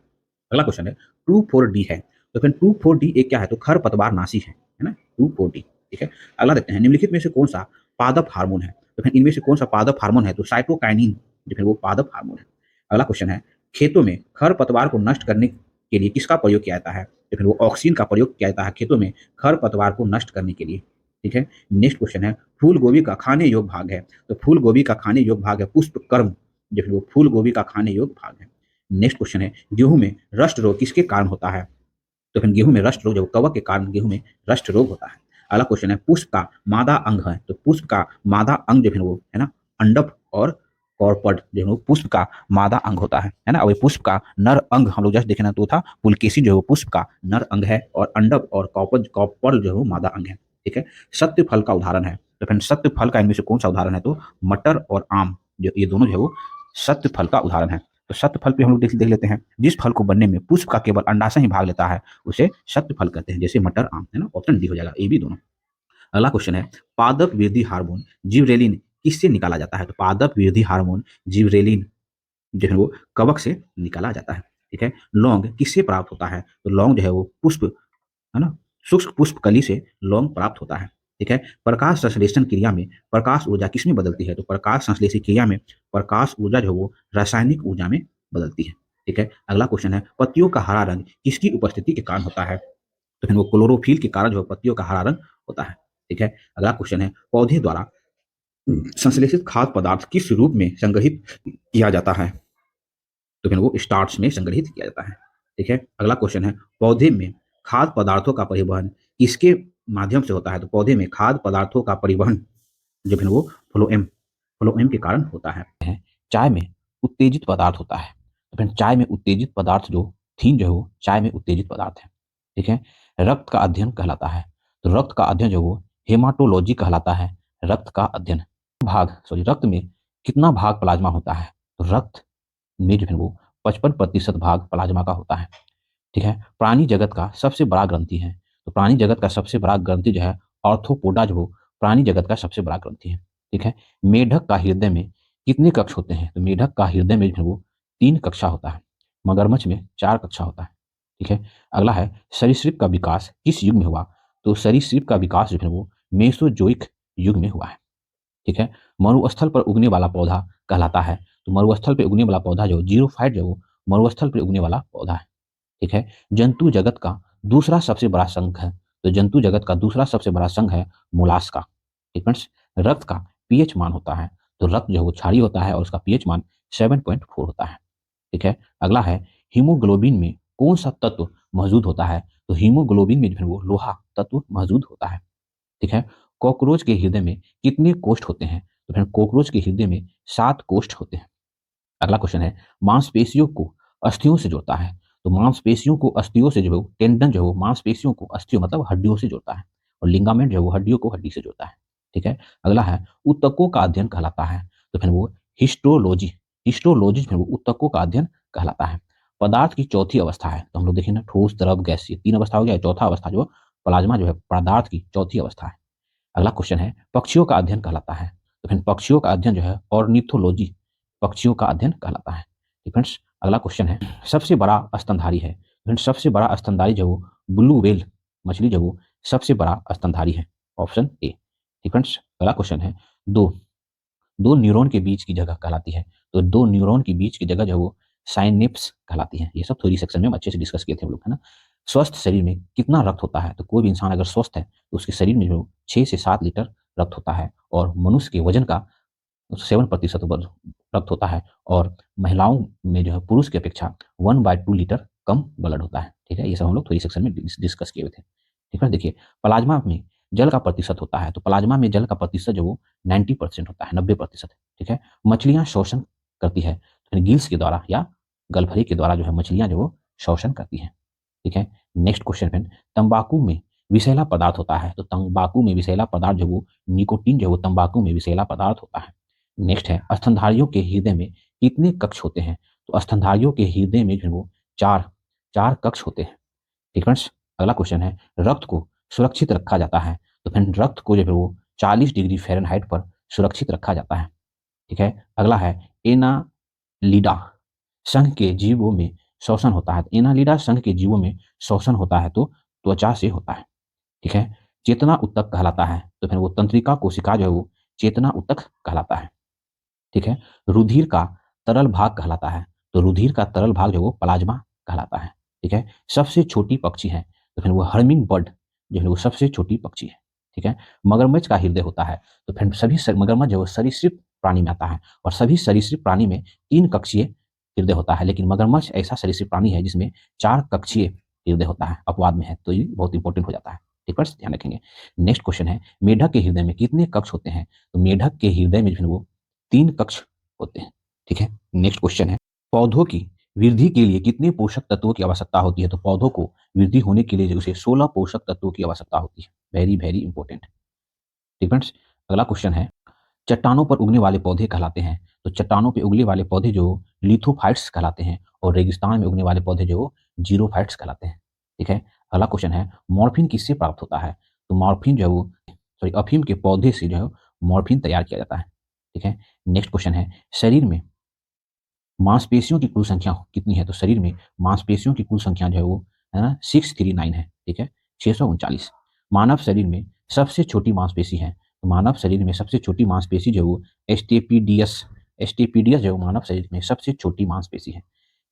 अगला क्वेश्चन है 2,4-D है, तो फिर 2,4-D एक क्या है, तो खरपतवार नाशी है ना, 2,4-D। ठीक है, अगला देखते हैं निम्नलिखित में से कौन सा पादप हार्मोन है, तो फिर इनमें से कौन सा पादप हार्मोन है, तो साइटोकाइनिन जो फिर वो पादप हार्मोन है। अगला क्वेश्चन है खेतों में खरपतवार को नष्ट करने के लिए किसका प्रयोग किया जाता है, तो फिर वो ऑक्सीन का प्रयोग किया जाता है खेतों में खरपतवार को नष्ट करने के लिए। ठीक है, नेक्स्ट क्वेश्चन है फूल गोभी का खाने योग्य भाग है, तो फूल गोभी का खाने योग्य भाग है पुष्पकर्म, जो फिर वो फूल गोभी का खाने योग्य भाग है। नेक्स्ट क्वेश्चन है गेहूं में रस्ट रोग किसके कारण होता है, तो फिर गेहूं में रस्ट रोग जो कवक के कारण गेहूं में रस्ट रोग होता है। अगला क्वेश्चन है पुष्प का मादा अंग है, तो पुष्प का मादा अंग जो है वो है ना अंडप और कॉर्पड जो है वो पुष्प का मादा अंग होता है ना। और पुष्प का नर अंग हम लोग जस्ट देखे ना तो था पुलकेशी जो है वो पुष्प का नर अंग है, और अंडप और कॉपर्ड जो है वो मादा अंग है। ठीक है, सत्य फल का उदाहरण है, तो फिर सत्य फल का इनमें से कौन सा उदाहरण है, तो मटर और आम जो ये दोनों जो है वो सत्य फल का उदाहरण है। तो सत्य फल पे हम लोग देख लेते हैं जिस फल को बनने में पुष्प का केवल अंडाशय ही भाग लेता है उसे सत्य फल कहते हैं, जैसे मटर आम, है ना, ऑप्शन डी हो जाएगा, ए बी दोनों। अगला क्वेश्चन है पादप वृद्धि हार्मोन जिबरेलिन किससे निकाला जाता है, तो पादप वृद्धि हार्मोन जिबरेलिन जो है वो कवक से निकाला जाता है। ठीक है, लौंग किससे प्राप्त होता है, तो लौंग जो है वो पुष्प, है ना, शुष्क पुष्प कली से लौंग प्राप्त होता है। ठीक है, प्रकाश संश्लेषण क्रिया में प्रकाश ऊर्जा किसमें बदलती है, तो प्रकाश संश्लेषण क्रिया में प्रकाश ऊर्जा जो वो रासायनिक ऊर्जा में बदलती है। ठीक है, अगला क्वेश्चन है पत्तियों का हरा रंग किसकी उपस्थिति के कारण होता है, तो फिर वो क्लोरोफिल के कारण जो पत्तियों का हरा रंग होता है। ठीक है, अगला क्वेश्चन है पौधे द्वारा संश्लेषित खाद्य पदार्थ किस रूप में संग्रहित किया जाता है, तो फिर वो स्टार्च में संग्रहित किया जाता है। ठीक है, अगला क्वेश्चन है पौधे में खाद्य पदार्थों का परिवहन किसके माध्यम से होता है, तो पौधे में खाद्य पदार्थों का परिवहन जो फिर वो फ्लोएम के कारण होता है। चाय में उत्तेजित पदार्थ होता है, तो फिर चाय में उत्तेजित पदार्थ जो थीन जो है वो चाय में उत्तेजित पदार्थ है। ठीक है, रक्त का अध्ययन कहलाता है, तो रक्त का अध्ययन जो वो हेमाटोलॉजी कहलाता है, रक्त का अध्ययन। रक्त में कितना भाग प्लाज्मा होता है, तो रक्त में जो है वो 55% भाग प्लाज्मा का होता है। ठीक है, प्राणी जगत का सबसे बड़ा ग्रंथि है, तो प्राणी जगत का सबसे बड़ा ग्रंथि जो है ऑर्थोपोडा जो प्राणी जगत का सबसे बड़ा ग्रंथि है। ठीक है, मेढक का हृदय में कितने कक्ष होते हैं, तो मेढक का हृदय में जो है वो 3 कक्षा होता है, मगरमच्छ में 4 कक्षा होता है। ठीक है, अगला है सरीसृप का विकास किस युग में हुआ, तो सरीसृप का विकास जो है वो मेसोजोइक युग में हुआ है। ठीक है, मरुस्थल पर उगने वाला पौधा कहलाता है, तो मरुस्थल पर उगने वाला पौधा जो जीरोफाइट जो वो मरुस्थल पर उगने वाला पौधा है। ठीक है, जंतु जगत का दूसरा सबसे बड़ा संघ है, तो जंतु जगत का दूसरा सबसे बड़ा संघ है मोलास्का। ठीक फ्रेंड्स, रक्त का पीएच मान होता है, तो रक्त जो है वो क्षारीय होता है और उसका पीएच मान 7.4 होता है। ठीक है, अगला है हीमोग्लोबिन में कौन सा तत्व मौजूद होता है, तो हीमोग्लोबिन में जो है वो लोहा तत्व मौजूद होता है। ठीक है, कॉकरोच के हृदय में कितने कोष्ठ होते हैं, तो फिर कॉकरोच के हृदय में 7 कोष्ठ होते हैं। अगला क्वेश्चन है मांसपेशियों को अस्थियों से जोड़ता है, तो मांसपेशियों को अस्थियों से जो है टेंडन जो है मांसपेशियों को अस्थियों मतलब हड्डियों से जोड़ता है, और लिगामेंट जो है वो हड्डियों को हड्डी से जोड़ता है। ठीक है, अगला है ऊतकों का अध्ययन कहलाता है, तो फिर वो हिस्टोलॉजी हिस्टोलॉजी फिर वो ऊतकों का अध्ययन कहलाता है। पदार्थ की चौथी अवस्था है, तो हम लोग देखें ना ठोस द्रव गैस, ये 3 अवस्था हो गया, चौथा अवस्था जो प्लाज्मा जो है पदार्थ की चौथी अवस्था है। अगला क्वेश्चन है पक्षियों का अध्ययन कहलाता है, तो फिर पक्षियों का अध्ययन जो है ऑर्निथोलॉजी पक्षियों का अध्ययन कहलाता है। ठीक फ्रेंड्स, अगला क्वेश्चन है सबसे बड़ा स्तनधारी है, फ्रेंड्स सबसे बड़ा स्तनधारी जो वो ब्लू व्हेल मछली जो वो सबसे बड़ा स्तनधारी है, ऑप्शन ए। ठीक फ्रेंड्स, अगला क्वेश्चन है दो दो न्यूरॉन के बीच की जगह कहलाती है, तो 2 न्यूरॉन के बीच की जगह जो वो साइनेप्स कहलाती हैं। ये सब थ्योरी सेक्शन में हम अच्छे से डिस्कस किए थे हम लोग, है ना। स्वस्थ शरीर में कितना रक्त होता है? तो कोई भी इंसान अगर स्वस्थ है तो उसके शरीर में जो 6 से 7 लीटर रक्त होता है, और मनुष्य के वजन का 7% रक्त होता है, और महिलाओं में जो है पुरुष की अपेक्षा 1/2 लीटर कम ब्लड होता है। ठीक है, ये सब हम लोग थ्योरी सेक्शन में डिस्कस किए हुए थे। ठीक है, देखिए प्लाज्मा में जल का प्रतिशत होता है, तो प्लाज्मा में जल का प्रतिशत जो वो 90% होता है, 90%। ठीक है, मछलियां शोषण करती है, तो गिल्स के द्वारा या गलफरी के द्वारा जो है मछलियां जो वो शोषण करती हैं। ठीक है, नेक्स्ट क्वेश्चन फ्रेंड, तंबाकू में विषैला पदार्थ होता है, तो तंबाकू में विषैला पदार्थ जो वो निकोटीन जो वो तंबाकू में विषैला पदार्थ होता है। नेक्स्ट है, स्तनधारियों के हृदय में कितने कक्ष होते हैं? तो स्तनधारियों के हृदय में जो है वो चार चार कक्ष होते हैं। ठीक है। अगला क्वेश्चन है, रक्त को सुरक्षित रखा जाता है, तो फिर रक्त को जो है वो 40 डिग्री फ़ारेनहाइट पर सुरक्षित रखा जाता है। ठीक है, अगला है, एनालिडा संघ के जीवों में श्वसन होता है, एनालिडा संघ के जीवों में श्वसन होता है तो त्वचा से होता है। ठीक है, चेतना ऊतक कहलाता है, तो फिर वो तंत्रिका कोशिका जो है वो चेतना ऊतक कहलाता है। ठीक है, रुधिर का तरल भाग कहलाता है, तो रुधिर का तरल भाग जो वो प्लाज्मा कहलाता है। ठीक है, सबसे छोटी पक्षी है, तो फिर वो हर्मिंग बर्ड जो है वो सबसे छोटी पक्षी है। ठीक है, मगरमच्छ का हृदय होता है, तो फिर मगरमच्छ जो है सरीसृप प्राणी में आता है, और सभी सरीसृप प्राणी में 3 कक्षीय हृदय होता है, लेकिन मगरमच्छ ऐसा सरीसृप प्राणी है जिसमें 4 कक्षीय हृदय होता है, अपवाद में है, तो ये बहुत इंपॉर्टेंट हो जाता है। ठीक है, ध्यान रखेंगे। नेक्स्ट क्वेश्चन है, मेढक के हृदय में कितने कक्ष होते हैं? तो मेढक के हृदय में जो है वो 3 कक्ष होते हैं। ठीक है, नेक्स्ट क्वेश्चन है, पौधों की वृद्धि के लिए कितने पोषक तत्वों की आवश्यकता होती है? तो पौधों को वृद्धि होने के लिए उसे 16 पोषक तत्वों की आवश्यकता होती है। Very very important. ठीक फ्रेंड्स, अगला क्वेश्चन है, चट्टानों पर उगने वाले पौधे कहलाते हैं, तो चट्टानों पर उगने वाले पौधे जो लिथोफाइट्स कहलाते हैं, और रेगिस्तान में उगने वाले पौधे जो जीरोफाइट्स कहलाते हैं। ठीक है, अगला क्वेश्चन है, मॉर्फिन किससे प्राप्त होता है? तो मॉर्फिन जो है वो अफीम के पौधे से जो है मॉर्फिन तैयार किया जाता है। ठीक है, नेक्स्ट क्वेश्चन है, शरीर में मांसपेशियों की कुल संख्या कितनी है? तो शरीर में मांसपेशियों की कुल संख्या जो है वो, है ना, 639 है। ठीक है, 639। मानव शरीर में सबसे छोटी मांसपेशी है, तो मानव शरीर में सबसे छोटी मांसपेशी जो है वो एस्टेपिडियस एस्टेपिडियस जो है वो मानव शरीर में सबसे छोटी मांसपेशी है।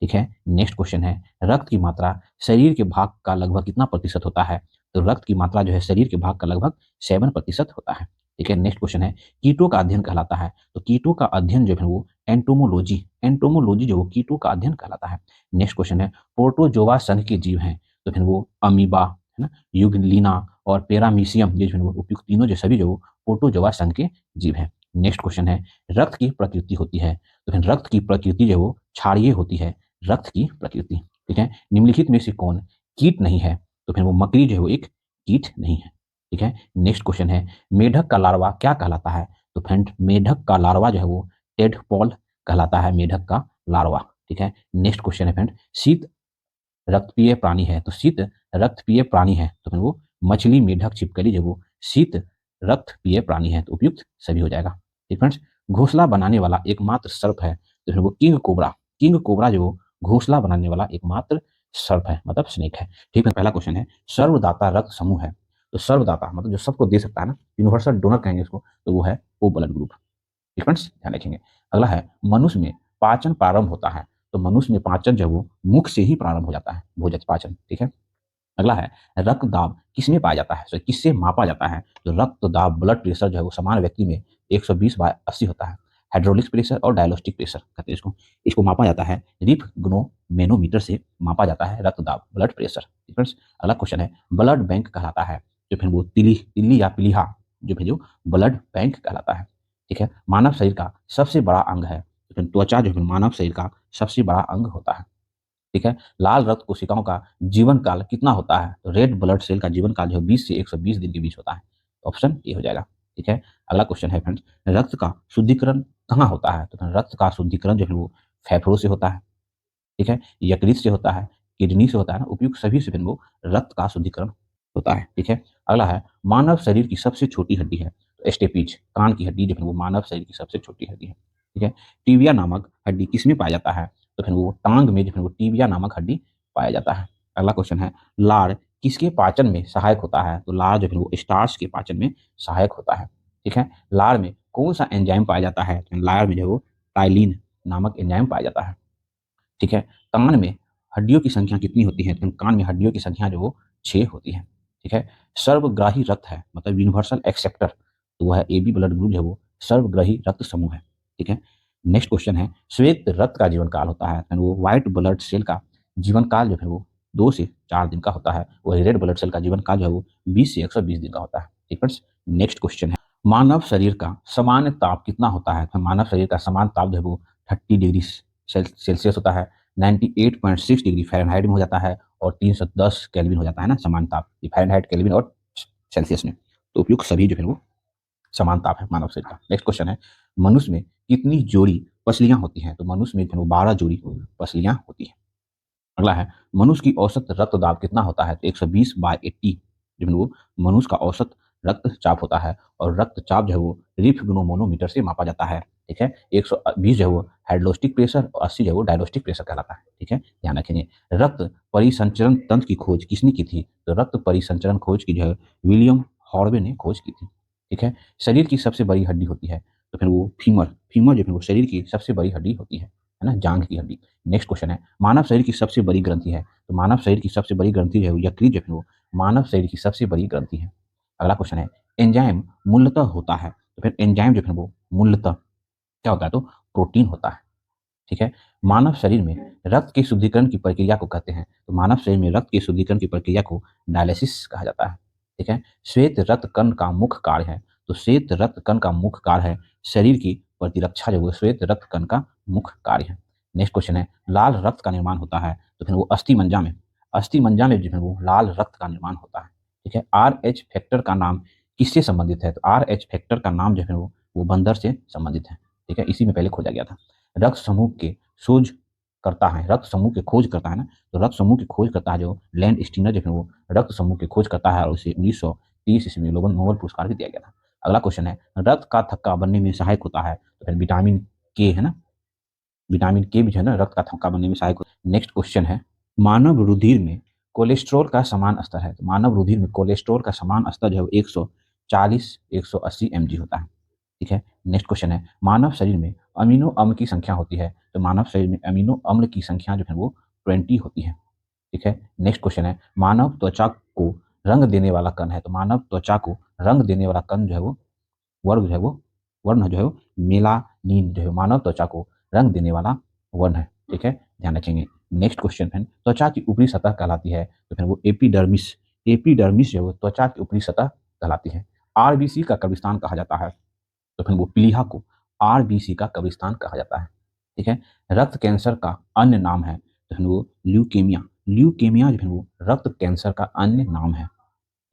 ठीक है, नेक्स्ट क्वेश्चन है, रक्त की मात्रा शरीर के भाग का लगभग कितना प्रतिशत होता है? तो रक्त की मात्रा जो है शरीर के भाग का लगभग 7% होता है। ठीक है, नेक्स्ट क्वेश्चन है, कीटों का अध्ययन कहलाता है, तो कीटों का अध्ययन जो है वो एंटोमोलॉजी एंटोमोलॉजी जो वो कीटों का अध्ययन कहलाता है। नेक्स्ट क्वेश्चन है, प्रोटोजोआ संघ के जीव हैं, तो फिर वो अमीबा, है ना, युग्लिना और पेरामीशियम, ये जो वो उपयुक्त तीनों जो सभी जो प्रोटोजोआ संघ के जीव हैं। नेक्स्ट क्वेश्चन है, रक्त की प्रकृति होती है, तो फिर रक्त की प्रकृति जो वो क्षारीय होती है, रक्त की प्रकृति। ठीक है, निम्नलिखित में से कौन कीट नहीं है? तो फिर वो मकड़ी जो है वो एक कीट नहीं है। ठीक है, नेक्स्ट क्वेश्चन है, मेढक का लार्वा क्या कहलाता है? तो फ्रेंड मेढक का लार्वा जो है वो टेडपॉल कहलाता है, मेढक का लार्वा। ठीक है, नेक्स्ट क्वेश्चन है फ्रेंड, शीत रक्तप्रिय प्राणी है, तो शीत रक्तप्रिय प्राणी है, तो फिर वो मछली, मेढक, छिपकली जो वो शीत रक्तप्रिय प्राणी है, तो उपयुक्त सभी हो जाएगा। ठीक फ्रेंड्स, घोंसला बनाने वाला एकमात्र सर्प है, तो फिर वो किंग कोबरा जो घोंसला बनाने वाला एकमात्र सर्प है, मतलब स्नेक है। ठीक है, पहला क्वेश्चन है, सर्वदाता रक्त समूह है, तो सर्वदाता मतलब जो सबको दे सकता है ना, यूनिवर्सल डोनर कहेंगे उसको, तो वो है ओ ब्लड ग्रुप। फ्रेंड्स, ध्यान रखेंगे। अगला है, मनुष्य में पाचन प्रारंभ होता है, तो मनुष्य में पाचन जो है वो मुख से ही प्रारंभ हो जाता है, भोजन पाचन। ठीक है, अगला है, रक्त दाब किसमें पाया जाता है? तो किससे मापा जाता है? तो रक्त दाब ब्लड प्रेशर जो है वो समान व्यक्ति में 120/80 होता है। हाइड्रोलिक प्रेशर और डायलोस्टिक प्रेशर कहते हैं इसको, इसको मापा जाता है रिपग्नोमेनोमीटर से मापा जाता है रक्त दाब ब्लड प्रेशर। फ्रेंड्स, अगला क्वेश्चन है, ब्लड बैंक कहलाता है, तो फिर वो तिल्ली या पीलिहा जो है जो ब्लड बैंक कहलाता है। ठीक है, मानव शरीर का सबसे बड़ा अंग है, तो फिर त्वचा जो है मानव शरीर का सबसे बड़ा अंग होता है। ठीक है, लाल रक्त कोशिकाओं का जीवन काल कितना होता है? तो रेड ब्लड सेल का जीवन काल जो 20 से 120 दिन के बीच होता है। ऑप्शन ए हो जाएगा। ठीक है, अगला क्वेश्चन है फ्रेंड्स, रक्त का शुद्धिकरण कहाँ होता है? तो रक्त का शुद्धिकरण जो है वो फेफड़ों से होता है। ठीक है, यकृत से होता है, किडनी से होता है ना, उपयुक्त सभी से फिर वो रक्त का शुद्धिकरण होता है। ठीक है, अगला है, मानव शरीर की सबसे छोटी हड्डी है, तो एस्टेपीज कान की हड्डी जो है वो मानव शरीर की सबसे छोटी हड्डी है। ठीक है, टीबिया नामक हड्डी किसमें पाया जाता है? तो फिर वो टांग में जो है वो टीबिया नामक हड्डी पाया जाता है। अगला क्वेश्चन है, लार किसके पाचन में सहायक होता है? तो लार जो है वो स्टार्च के पाचन में सहायक होता है। ठीक है, लार में कौन सा एंजाइम पाया जाता है? तो लार में जो है वो टाइलिन नामक एंजाइम पाया जाता है। ठीक है। कान में हड्डियों की संख्या कितनी होती है? तो कान में हड्डियों की संख्या जो वो 6 होती है। ठीक है। सर्वग्राही रक्त है, मतलब यूनिवर्सल एक्सेप्टर, तो वह AB ब्लड ग्रुप जो है वो सर्वग्राही रक्त समूह है। ठीक है। नेक्स्ट क्वेश्चन है, श्वेत रक्त का जीवन काल होता है, तो वो व्हाइट ब्लड सेल का जीवन काल जो है वो 2 से 4 दिन का होता है। वही रेड ब्लड सेल का जीवन काल जो है वो 20 से 120 दिन का होता है। ठीक है। नेक्स्ट क्वेश्चन है, मानव शरीर का सामान्य ताप कितना होता है? तो मानव शरीर का सामान्य ताप जो है वो 30 डिग्री सेल्सियस होता है, 98.6 डिग्री फ़ारेनहाइट में हो जाता है और 310 केल्विन हो जाता है ना समान ताप, ये फ़ारेनहाइट, केल्विन और सेल्सियस में। तो उपयुक्त सभी जो है वो समान ताप है मानव शरीर का। नेक्स्ट क्वेश्चन है, मनुष्य में कितनी जोड़ी पसलियां होती हैं? तो मनुष्य में जो है वो 12 जोड़ी पसलियां होती हैं। अगला है, मनुष्य की औसत रक्तदाब कितना होता है? तो 120/80 जो है वो मनुष्य का औसत रक्तचाप होता है और रक्तचाप जो है वो रिफ्गनोमोनोमीटर से मापा जाता है। ठीक है। 120 जो है वो हाइड्रोस्टिक प्रेशर और 80 जो है वो डायलोस्टिक प्रेशर कहलाता है। ठीक है, ध्यान रखेंगे। रक्त परिसंचरण तंत्र की खोज किसने की थी? तो रक्त परिसंचरण खोज की जो है विलियम हॉर्वे ने खोज की थी। ठीक है। शरीर की सबसे बड़ी हड्डी होती है, तो फिर वो फीमर, फीमर जो है वो शरीर की सबसे बड़ी हड्डी होती है ना, जांघ की हड्डी। नेक्स्ट क्वेश्चन है, मानव शरीर की सबसे बड़ी ग्रंथि है, तो मानव शरीर की सबसे बड़ी ग्रंथि जो है यकृत जो है वो मानव शरीर की सबसे बड़ी ग्रंथि है। अगला क्वेश्चन है, एंजाइम मूलतः होता है, तो फिर एंजाइम जो है वो मूलतः क्या होता है? तो प्रोटीन होता है। ठीक है। मानव शरीर में रक्त के शुद्धिकरण की प्रक्रिया को कहते हैं, तो मानव शरीर में रक्त के शुद्धिकरण की प्रक्रिया को डायलिसिस कहा जाता है। ठीक है। श्वेत रक्त कण का मुख्य कार्य है, तो श्वेत रक्त कण का मुख्य कार्य है शरीर की प्रतिरक्षा, जो वो श्वेत रक्त कण का मुख्य कार्य है। नेक्स्ट क्वेश्चन है, लाल रक्त का निर्माण होता है, तो फिर वो अस्थि मज्जा में, अस्थि मज्जा में जो है वो लाल रक्त का निर्माण होता है। ठीक है। RH फैक्टर का नाम किससे संबंधित है? तो RH फैक्टर का नाम जो है वो बंदर से संबंधित है। ठीक है, इसी में पहले खोजा गया था। रक्त समूह के खोज करता है, रक्त समूह की खोज करता है ना, तो रक्त समूह की खोज करता है जो लैंड स्टीनर जो है वो रक्त समूह की खोज करता है और उसे 1930 ईस्वी में नोबेल पुरस्कार भी दिया गया था। अगला क्वेश्चन है, रक्त का थक्का बनने में सहायक होता है, तो फिर विटामिन के है ना, विटामिन के भी जो है ना रक्त का थक्का बनने में सहायक होता है। नेक्स्ट क्वेश्चन है, मानव रुधिर में कोलेस्ट्रॉल का समान स्तर है, तो मानव रुधिर में कोलेस्ट्रॉल का समान स्तर जो है 140 180 mg होता है। ठीक है। नेक्स्ट क्वेश्चन है, मानव शरीर में अमीनो अम्ल की संख्या होती है, तो मानव शरीर में अमीनो अम्ल की संख्या जो है वो 20 होती है। ठीक है। नेक्स्ट क्वेश्चन है, मानव त्वचा को रंग देने वाला कण है, तो मानव त्वचा को रंग देने वाला कण जो है वो वर्ग जो है वो वर्ण जो है वो मेलानिन जो है मानव त्वचा को रंग देने वाला वर्ण है। ठीक है, ध्यान रखेंगे। नेक्स्ट क्वेश्चन है, त्वचा की ऊपरी सतह कहलाती है, तो फिर वो एपिडर्मिस, एपिडर्मिस जो है वो त्वचा की ऊपरी सतह कहलाती है। RBC का कब्रिस्तान कहा जाता है, तो फिर वो प्लीहा को RBC का कब्रिस्तान कहा जाता है। ठीक है। रक्त कैंसर का अन्य नाम है, तो फिर वो ल्यूकेमिया, ल्यूकेमिया जो है वो रक्त कैंसर का अन्य नाम है।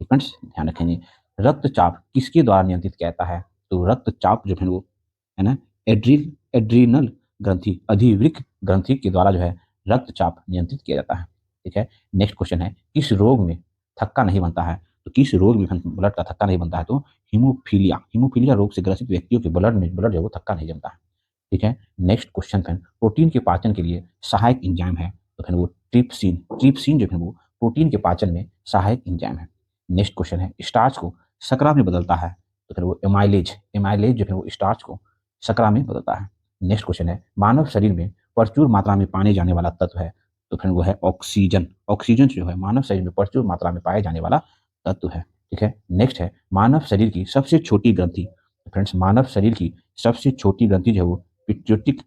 फ्रेंड्स ध्यान रखेंगे। रक्तचाप किसके द्वारा नियंत्रित किया जाता है? तो रक्तचाप जो है वो है ना एड्रीनल ग्रंथि, अधिवृक्क ग्रंथि के द्वारा जो है रक्तचाप नियंत्रित किया जाता है। ठीक है। नेक्स्ट क्वेश्चन है, किस रोग में थक्का नहीं बनता है? तो किस रोग में ब्लड का थक्का नहीं बनता है? तो हीमोफीलिया, हीमोफीलिया रोग से ग्रसित व्यक्तियों के ब्लड में ब्लड जो है वो थक्का नहीं जमता है। ठीक है। नेक्स्ट क्वेश्चन है, प्रोटीन के पाचन के लिए सहायक एंजाइम है, तो फिर वो ट्रिप्सिन, ट्रिप्सिन जो है वो प्रोटीन के पाचन में सहायक एंजाइम है। नेक्स्ट क्वेश्चन है, स्टार्च को शकरा में बदलता है, तो फिर वो एमाइलेज, एमाइलेज जो है वो स्टार्च को शकरा में बदलता है। नेक्स्ट क्वेश्चन है, मानव शरीर में प्रचुर मात्रा में पाए जाने वाला तत्व है, तो फिर वो है ऑक्सीजन, ऑक्सीजन जो है मानव शरीर में प्रचुर मात्रा में पाए जाने वाला तत्व है। ठीक है। नेक्स्ट है, मानव शरीर की सबसे छोटी ग्रंथि, फ्रेंड्स मानव शरीर की सबसे छोटी ग्रंथि जो है वो पिट्यूटिक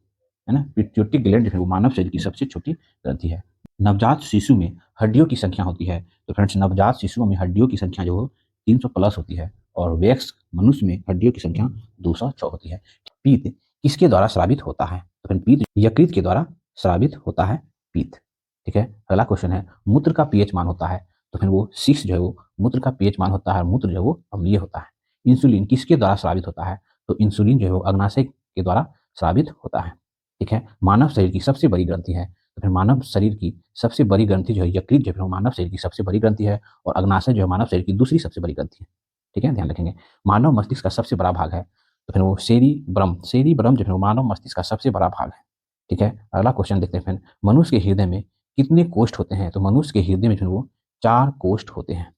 है ना, पिट्यूटिक ग्लैंड जो है वो मानव शरीर की सबसे छोटी ग्रंथि है। नवजात शिशु में हड्डियों की संख्या होती है, तो फ्रेंड्स नवजात शिशुओं में हड्डियों की संख्या जो 300 प्लस होती है और वयस्क मनुष्य में हड्डियों की संख्या 206 होती है। पीत किसके द्वारा स्रावित होता है? तो फिर पीत यकृत के द्वारा स्रावित होता है पीत। ठीक है। अगला क्वेश्चन है, मूत्र का पीएच मान होता है, तो फिर वो 6 जो है वो मूत्र का पीएच मान होता है, मूत्र जो है वो अम्लीय होता है। इंसुलिन किसके द्वारा स्रावित होता है? तो इंसुलिन जो है वो अग्नाशय के द्वारा स्रावित होता है। ठीक है। मानव शरीर की सबसे बड़ी ग्रंथि है, तो फिर मानव शरीर की सबसे बड़ी ग्रंथि जो है यकृत जो है वो मानव शरीर की सबसे बड़ी ग्रंथि है और अग्नाशय जो है मानव शरीर की दूसरी सबसे बड़ी ग्रंथि है। ठीक है, ध्यान रखेंगे। मानव मस्तिष्क का सबसे बड़ा भाग है, तो फिर वो सेरिब्रम, सेरिब्रम जो है वो मानव मस्तिष्क का सबसे बड़ा भाग है। ठीक है। अगला क्वेश्चन देखते हैं फिर, मनुष्य के हृदय में कितने कोष्ठ होते हैं? तो मनुष्य के हृदय में जो है वो 4 कोष्ठ होते हैं।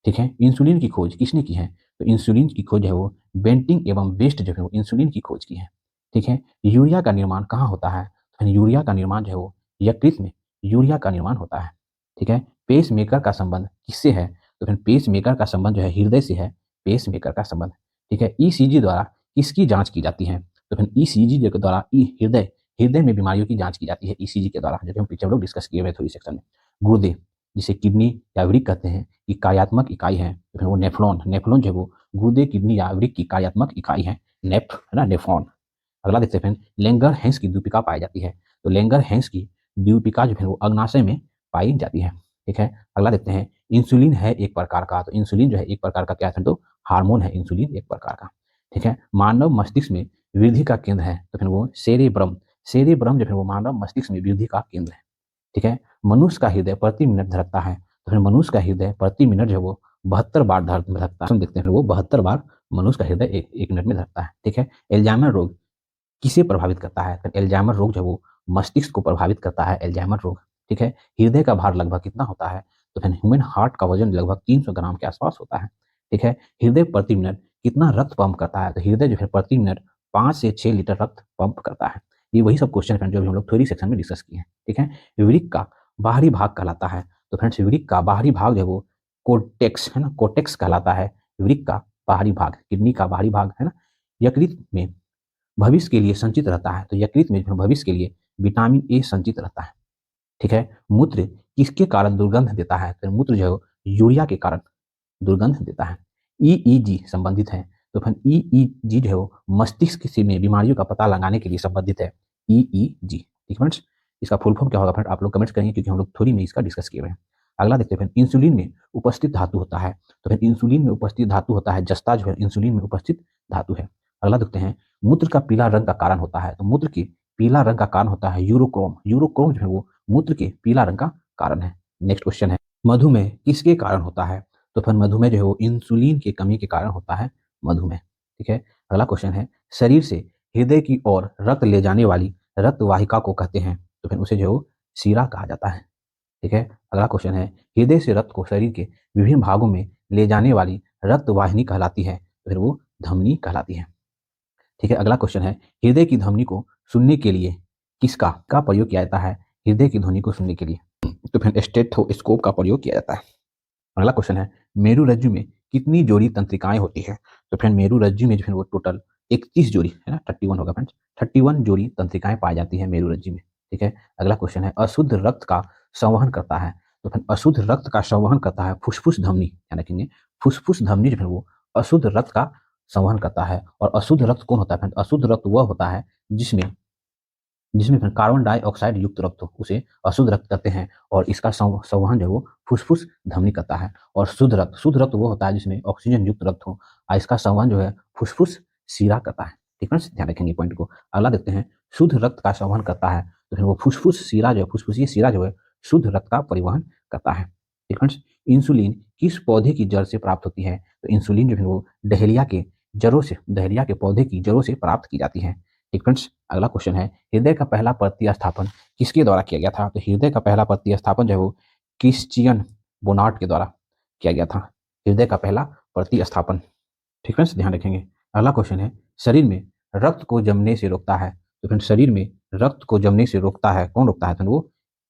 ठीक है। इंसुलिन की खोज किसने की है? तो इंसुलिन की खोज है वो बेंटिंग एवं बेस्ट जो है वो इंसुलिन की खोज की है। ठीक है। यूरिया का निर्माण कहाँ होता है? तो यूरिया का निर्माण जो है वो यकृत में यूरिया का निर्माण होता है। ठीक है, पेस मेकर का संबंध किससे है? तो फिर पेस मेकर का संबंध जो है हृदय से है, पेस मेकर का संबंध। ठीक है, ईसीजी द्वारा किसकी जांच की जाती है? तो फिर ईसीजी के द्वारा हृदय हृदय में बीमारियों की जांच की जाती है ईसीजी के द्वारा, जो कि हम पीछे हम लोग डिस्कस किए हुए थोड़ी सेक्शन में। गुर्दे, जिसे किडनी या वृक्क कहते हैं, की कार्यात्मक इकाई है, तो फिर वो नेफ्रॉन नेफ्रॉन जो है वो गुर्दे, किडनी या वृक्क की कार्यात्मक इकाई है, नेफ है ना, नेफ्रॉन। अगला देखते हैं फ्रेंड, लेंगर हैंस की द्वीपिका पाई जाती है। तो लेंगर हैंस की द्वीपिका जो है वो अग्नाशय में पाई जाती है। ठीक है, अगला देखते हैं, इंसुलिन है एक प्रकार का। तो इंसुलिन जो है एक प्रकार का क्या है? तो हार्मोन है इंसुलिन एक प्रकार का। ठीक है, मानव मस्तिष्क में वृद्धि का केंद्र है, तो फिर वो सेरेब्रम सेरेब्रम जो है वो मानव मस्तिष्क में वृद्धि का केंद्र है। ठीक है, मनुष्य का हृदय प्रति मिनट धड़कता है, तो फिर मनुष्य का हृदय प्रति मिनट जो है वो 72 बार धड़कता है। देखते हैं फिर वो 72 बार मनुष्य का हृदय एक मिनट में धड़कता है। ठीक है, एल्जाइमर रोग किसे प्रभावित करता है? तो एल्जाइमर रोग जो है वो मस्तिष्क को प्रभावित करता है, एल्जाइमर रोग। ठीक है, हृदय का भार लगभग कितना होता है? तो फिर ह्यूमन हार्ट का वजन लगभग 300 ग्राम के आसपास होता है। ठीक है, हृदय प्रति मिनट कितना रक्त पंप करता है? तो हृदय जो है प्रति मिनट 5 से 6 लीटर रक्त पंप करता है। ये वही सब क्वेश्चन है जो हम लोग थ्योरी सेक्शन में डिस्कस किए हैं। ठीक है, वृक्क का बाहरी भाग कहलाता है। तो फ्रेंड्स, वृक्क का बाहरी भाग जो है वो कोर्टेक्स है ना, कोर्टेक्स कहलाता है वृक्क का बाहरी भाग, किडनी का बाहरी भाग है ना। यकृत में भविष्य के लिए संचित रहता है, तो यकृत में भविष्य के लिए विटामिन ए संचित रहता है। ठीक है, मूत्र किसके कारण दुर्गंध देता है? तो मूत्र जो है यूरिया के कारण दुर्गंध देता है। ईईजी संबंधित है, तो फिर ईईजी जो है वो मस्तिष्क से में बीमारियों का पता लगाने के लिए संबंधित है, ईईजी। ठीक है फ्रेंड्स, इसका फुल फॉर्म क्या होगा फ्रेंड? आप लोग कमेंट्स करेंगे, क्योंकि हम लोग थोड़ी में इसका डिस्कस किए हुए हैं। अगला देखते हैं फ्रेंड, इंसुलिन में उपस्थित धातु होता है। तो फिर इंसुलिन में उपस्थित धातु होता है जस्ता, जो है इंसुलिन में उपस्थित धातु है। अगला देखते हैं, मूत्र का पीला रंग का कारण होता है। तो मूत्र के पीला रंग का कारण होता है यूरोक्रोम। यूरोक्रोम जो है वो मूत्र के पीला रंग का कारण है। नेक्स्ट क्वेश्चन है, मधुमेह किसके कारण होता है? तो फिर मधुमेह जो है वो इंसुलिन की कमी के कारण होता है मधुमेह। ठीक है, अगला क्वेश्चन है, शरीर से हृदय की ओर रक्त ले जाने वाली रक्त वाहिका को कहते हैं? तो फिर उसे जो है वो शिरा कहा जाता है। ठीक है, अगला क्वेश्चन है, हृदय से रक्त को शरीर के विभिन्न भागों में ले जाने वाली रक्त वाहिनी कहलाती है? तो फिर वो धमनी कहलाती है। ठीक है, अगला क्वेश्चन है, हृदय की ध्वनि को सुनने के लिए किसका का प्रयोग किया जाता है? हृदय की ध्वनि को सुनने के लिए तो फिर स्टेथोस्कोप का प्रयोग किया जाता है। अगला क्वेश्चन है, मेरुरज्जु में कितनी जोड़ी तंत्रिकाएं होती है? तो फ्रेंड, मेरुरज्जु में जो है वो टोटल 31 जोड़ी है ना, 31 होगा फ्रेंड्स, 31 जोड़ी तंत्रिकाएं पाई जाती है मेरुरज्जु में। ठीक है, अगला क्वेश्चन है, अशुद्ध रक्त का संवहन करता है? तो फिर अशुद्ध रक्त का संवहन करता है फुसफुस धमनी, ध्यान रखेंगे, फुसफुस धमनी जो है वो अशुद्ध रक्त का संवहन करता है। और अशुद्ध रक्त कौन होता है फ्रेंड? अशुद्ध रक्त वह होता है जिसमें जिसमें फिर कार्बन डाइऑक्साइड युक्त रक्त हो, उसे अशुद्ध रक्त कहते हैं। और इसका संवहन जो है वो फुसफुस धमनी करता है। और शुद्ध रक्त वो होता है जिसमें ऑक्सीजन युक्त रक्त हो, और इसका संवहन जो है फुसफुस शिरा करता है। ठीक है, ध्यान रखेंगे पॉइंट को। अगला देखते हैं, शुद्ध रक्त का संवहन करता है, तो फिर वो फुसफुस शिरा जो है, फुसफुसीय शिरा जो है शुद्ध रक्त का परिवहन करता है। ठीक है, इंसुलिन किस पौधे की जड़ से प्राप्त होती है? तो इंसुलिन जो है वो डहेलिया के जड़ों से, डहेलिया के पौधे की जड़ों से प्राप्त की जाती है। ठीक फ्रेंड्स, अगला क्वेश्चन है, हृदय का पहला प्रतिस्थापन किसके द्वारा किया गया था? तो हृदय का पहला प्रतिस्थापन जो है वो क्रिश्चियन बोनार्ड के द्वारा किया गया था, हृदय का पहला प्रतिस्थापन। ठीक फ्रेंड्स, ध्यान रखेंगे। अगला क्वेश्चन है, शरीर में रक्त को जमने से रोकता है? तो फ्रेंड्स, शरीर में रक्त को जमने से रोकता है, कौन रोकता है? तो वो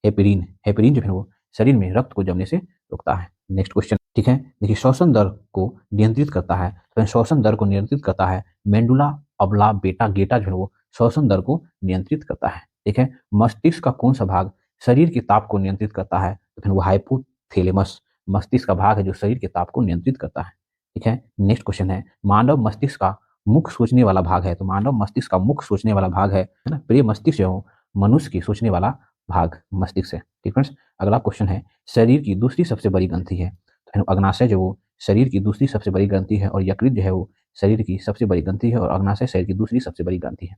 हेपेरिन, हेपेरिन जो है वो शरीर में रक्त को जमने से रोकता है। नेक्स्ट क्वेश्चन, ठीक है, देखिए, श्वसन दर को नियंत्रित करता है? तो श्वसन दर को नियंत्रित करता है मेंडुला अबला बेटा गेटा जो है वो श्वसन दर को नियंत्रित करता है। ठीक है, मस्तिष्क का कौन सा भाग शरीर के ताप को नियंत्रित करता है? तो फिर वो हाइपोथैलेमस मस्तिष्क का भाग है जो शरीर के ताप को नियंत्रित करता है। ठीक है, नेक्स्ट क्वेश्चन है, मानव मस्तिष्क का मुख्य सोचने वाला भाग है? तो मानव मस्तिष्क का मुख्य सोचने वाला भाग है ना, प्रिय मस्तिष्क जो है मनुष्य की सोचने वाला भाग मस्तिष्क है। ठीक फ्रेंड्स, अगला क्वेश्चन है, शरीर की दूसरी सबसे बड़ी ग्रंथि है? तो अग्नाशय जो वो शरीर की दूसरी सबसे बड़ी ग्रंथि है, और यकृत जो है वो शरीर की सबसे बड़ी ग्रंथि है, और अग्नाशय शरीर की दूसरी सबसे बड़ी ग्रंथि है।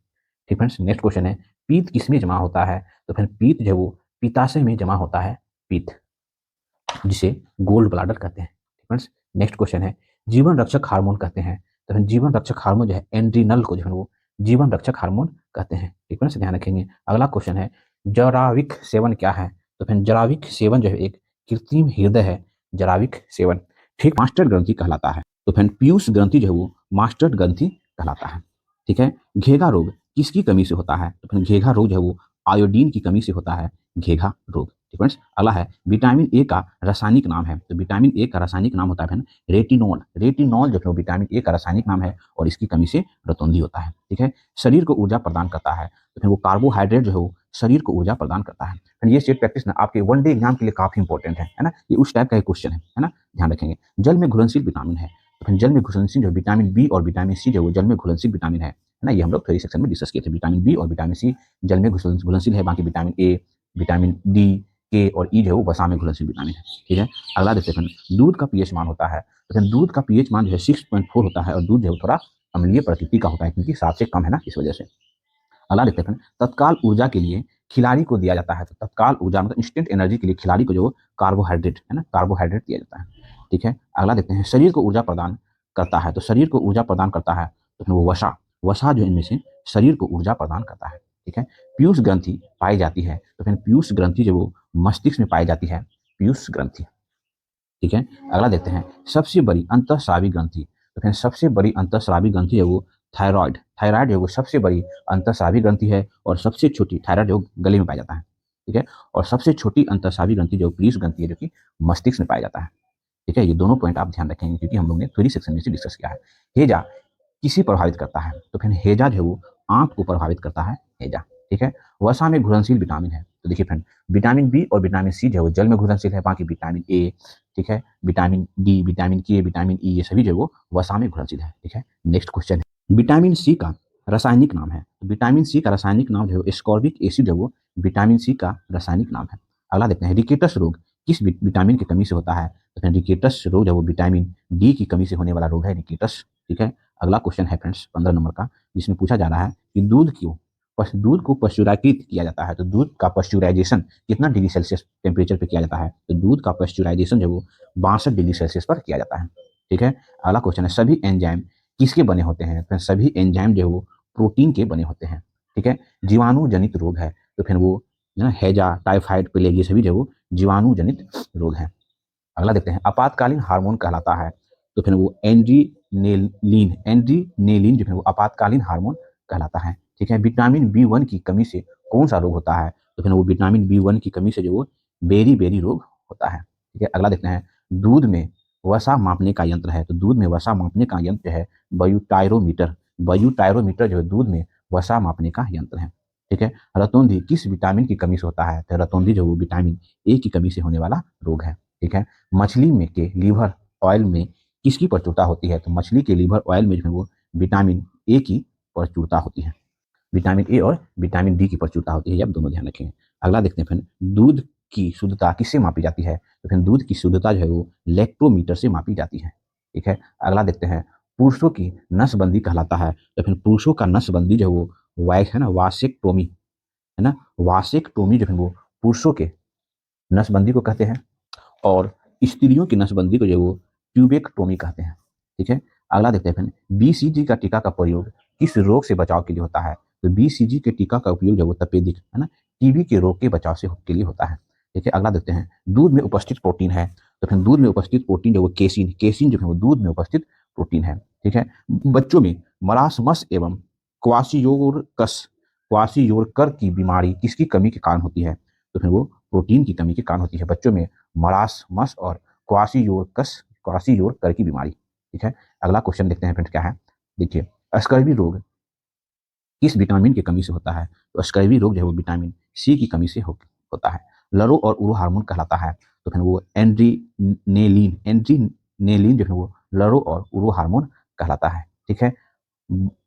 ठीक फ्रेंड्स, नेक्स्ट क्वेश्चन है, पीत किसमें जमा होता है? तो फिर पीत जो है वो पित्ताशय में जमा होता है, पीत, जिसे गोल्ड ब्लाडर कहते हैं। फ्रेंड्स, नेक्स्ट क्वेश्चन है, जीवन रक्षक हार्मोन कहते हैं? तो फिर जीवन रक्षक हार्मोन जो है एंड्रिनल को जो है वो जीवन रक्षक हार्मोन कहते हैं। ठीक फ्रेंड्स, ध्यान रखेंगे। अगला क्वेश्चन है, जराविक सेवन क्या है? तो फिर जराविक सेवन जो है एक कृत्रिम हृदय है, जराविक सेवन। ठीक, मास्टर ग्रंथि कहलाता है। तो फिर पीयूष ग्रंथि जो है वो मास्टर ग्रंथि कहलाता है। ठीक है, घेगा रोग किसकी कमी से होता है? तो फिर घेगा रोग जो है वो आयोडीन की कमी से होता है घेघा रोग। ठीक फ्रेंड्स, अगला है विटामिन ए का रासायनिक नाम है। तो विटामिन ए का रासायनिक नाम होता है रेटिनॉल। रेटिनॉल जो है वो विटामिन ए का रासायनिक नाम है और इसकी कमी से रतौंधी होता है। ठीक है, शरीर को ऊर्जा प्रदान करता है। तो फिर वो कार्बोहाइड्रेट जो है वो शरीर को ऊर्जा प्रदान करता है। ये सेट प्रैक्टिस ना आपके वन डे एग्जाम के लिए काफी इंपॉर्टेंट है ना। ये उस टाइप का एक क्वेश्चन है ना, ध्यान रखेंगे। जल में घुलनशील विटामिन है। तो फिर जल में घुलनशील जो विटामिन बी और विटामिन सी जो जल में घुलनशील विटामिन है ना, ये हम लोग थ्योरी सेक्शन में डिस्कस किए थे। विटामिन बी और विटामिन सी जल में घुलनशील है, बाकी विटामिन ए, विटामिन डी, के और ई जो है वो वसा में घुलनशील विटामिन है। ठीक है, अगला देखते हैं दूध का पीएच मान होता है। तो फिर दूध का पीएच मान जो है 6.4 होता है और दूध जो है थोड़ा अम्लीय प्रकृति का होता है क्योंकि 7 से कम है ना, इस वजह से। अगला देखते हैं तत्काल ऊर्जा के लिए खिलाड़ी को दिया जाता है। तो तत्काल ऊर्जा मतलब इंस्टेंट एनर्जी के लिए खिलाड़ी को जो कार्बोहाइड्रेट है ना, कार्बोहाइड्रेट दिया जाता है। ठीक है, अगला देखते हैं शरीर को ऊर्जा प्रदान करता है। तो शरीर को ऊर्जा प्रदान करता है तो फिर वो वसा, वसा जो इनमें से शरीर को ऊर्जा प्रदान करता है। ठीक है, पीयूष ग्रंथि पाई जाती है। तो फिर पीयूष ग्रंथि जो वो मस्तिष्क में पाई जाती है, पीयूष ग्रंथि। ठीक है, अगला देखते हैं सबसे बड़ी अंतःस्रावी ग्रंथि। तो फिर सबसे बड़ी अंतःस्रावी ग्रंथि है वो थायराइड। थायराइड जो वो सबसे बड़ी अंतःस्रावी ग्रंथि है और सबसे छोटी थायराइड जो गले में पाया जाता है। ठीक है, और सबसे छोटी अंतःस्रावी ग्रंथि जो पीयूष ग्रंथि है जो कि मस्तिष्क में पाया जाता है। ठीक है, ये दोनों पॉइंट आप ध्यान रखेंगे क्योंकि हम लोग ने थ्योरी सेक्शन में से डिस्कस किया है। हेजा किसे प्रभावित करता है। तो फिर हेजा जो है वो आंख को प्रभावित करता है, हेजा। ठीक है, वसा में घुलनशील विटामिन है। तो देखिए फ्रेंड, विटामिन बी और विटामिन सी जो है वो जल में घुलनशील है, बाकी विटामिन ए, ठीक है, विटामिन डी, विटामिन के, विटामिन ई, ये सभी जो है वो वसा में घुलनशील है। ठीक है, नेक्स्ट क्वेश्चन है विटामिन सी का रासायनिक नाम है। तो विटामिन सी का रासायनिक नाम जो है एस्कॉर्बिक एसिड है, वो विटामिन सी का रासायनिक नाम है। अगला देखते हैं रिकेटस रोग किस विटामिन की कमी से होता है। तो फिर रिकेटस रोग जो वो विटामिन डी की कमी से होने वाला रोग है रिकेटस। ठीक है, अगला क्वेश्चन है फ्रेंड्स 15 नंबर का, जिसमें पूछा जा रहा है कि दूध को पश्चुराइकृत किया जाता है। तो दूध का पश्चुराइजेशन कितना डिग्री सेल्सियस टेम्परेचर पर किया जाता है। तो दूध का पश्चुराइजेशन जो वो 62 डिग्री सेल्सियस पर किया जाता है। ठीक है, अगला क्वेश्चन है सभी एंजाइम किसके बने होते हैं। तो सभी एंजाइम जो है वो प्रोटीन के बने होते हैं। ठीक है, जीवाणु जनित रोग है। तो फिर वो हैजा, टाइफाइड, प्लेग, सभी जो जीवाणु जनित रोग है। अगला देखते हैं आपातकालीन हार्मोन कहलाता है। तो फिर वो एंड्रीनेलिन, एंड्रीनेलिन जो है वो आपातकालीन हार्मोन कहलाता है। ठीक है, विटामिन बी 1 की कमी से कौन सा रोग होता है। तो फिर वो विटामिन बी 1 की कमी से जो वो बेरी बेरी रोग होता है। ठीक है, अगला देखते हैं दूध में वसा मापने का यंत्र है। तो दूध में वसा मापने का यंत्र है बयूटायरोमीटर। बयूटायरोमीटर जो है दूध में वसा मापने का यंत्र है। ठीक है, रतौंधी किस विटामिन की कमी से होता है। तो रतौंधी जो वो विटामिन ए की कमी से होने वाला रोग है। ठीक है, मछली में के लीवर ऑयल में किसकी प्रचुरता होती है। तो मछली के लीवर ऑयल में जो है वो विटामिन ए की प्रचुरता होती है। विटामिन ए और विटामिन डी की प्रचुरता होती है, ये आप दोनों ध्यान रखेंगे। अगला देखते हैं फिर दूध की शुद्धता किससे मापी जाती है। तो फिर दूध की शुद्धता जो है वो लैक्टोमीटर से मापी जाती है। ठीक है, अगला देखते हैं पुरुषों की नसबंदी कहलाता है। तो फिर पुरुषों का नसबंदी जो है वो है ना वासेक्टोमी, है ना, वासेक्टोमी जो है वो पुरुषों के नसबंदी को कहते हैं और स्त्रियों की नसबंदी को जो वो ट्यूबेक्टोमी कहते हैं। ठीक है, अगला देखते हैं फिर बीसीजी का टीका का प्रयोग किस रोग से बचाव के लिए होता है। तो बीसीजी के टीका का उपयोग जो वो तपेदिक है ना, टीबी के रोग के बचाव से के लिए होता है। ठीक है, अगला देखते हैं दूध में उपस्थित प्रोटीन है। तो फिर दूध में उपस्थित प्रोटीन जो वो केसिन, केसिन जो है वो दूध में उपस्थित प्रोटीन है। ठीक है, बच्चों में मरासमस एवं क्वासियोरकस, क्वासियोरकर की बीमारी किसकी कमी के कारण होती है। तो फिर वो प्रोटीन की कमी के कारण होती है बच्चों में मरासमस और क्वासियोरकर की बीमारी। ठीक है, अगला क्वेश्चन देखते हैं फ्रेंड्स क्या है। देखिए स्कर्वी रोग किस विटामिन की कमी से होता है। तो स्कर्वी रोग जो है वो विटामिन सी की कमी से होता है। लरो और उरो हार्मोन कहलाता है। तो फिर वो एंड्रीनेलिन, एंड्रीनेलिन जो है वो लरो और उरो हार्मोन कहलाता है। ठीक है,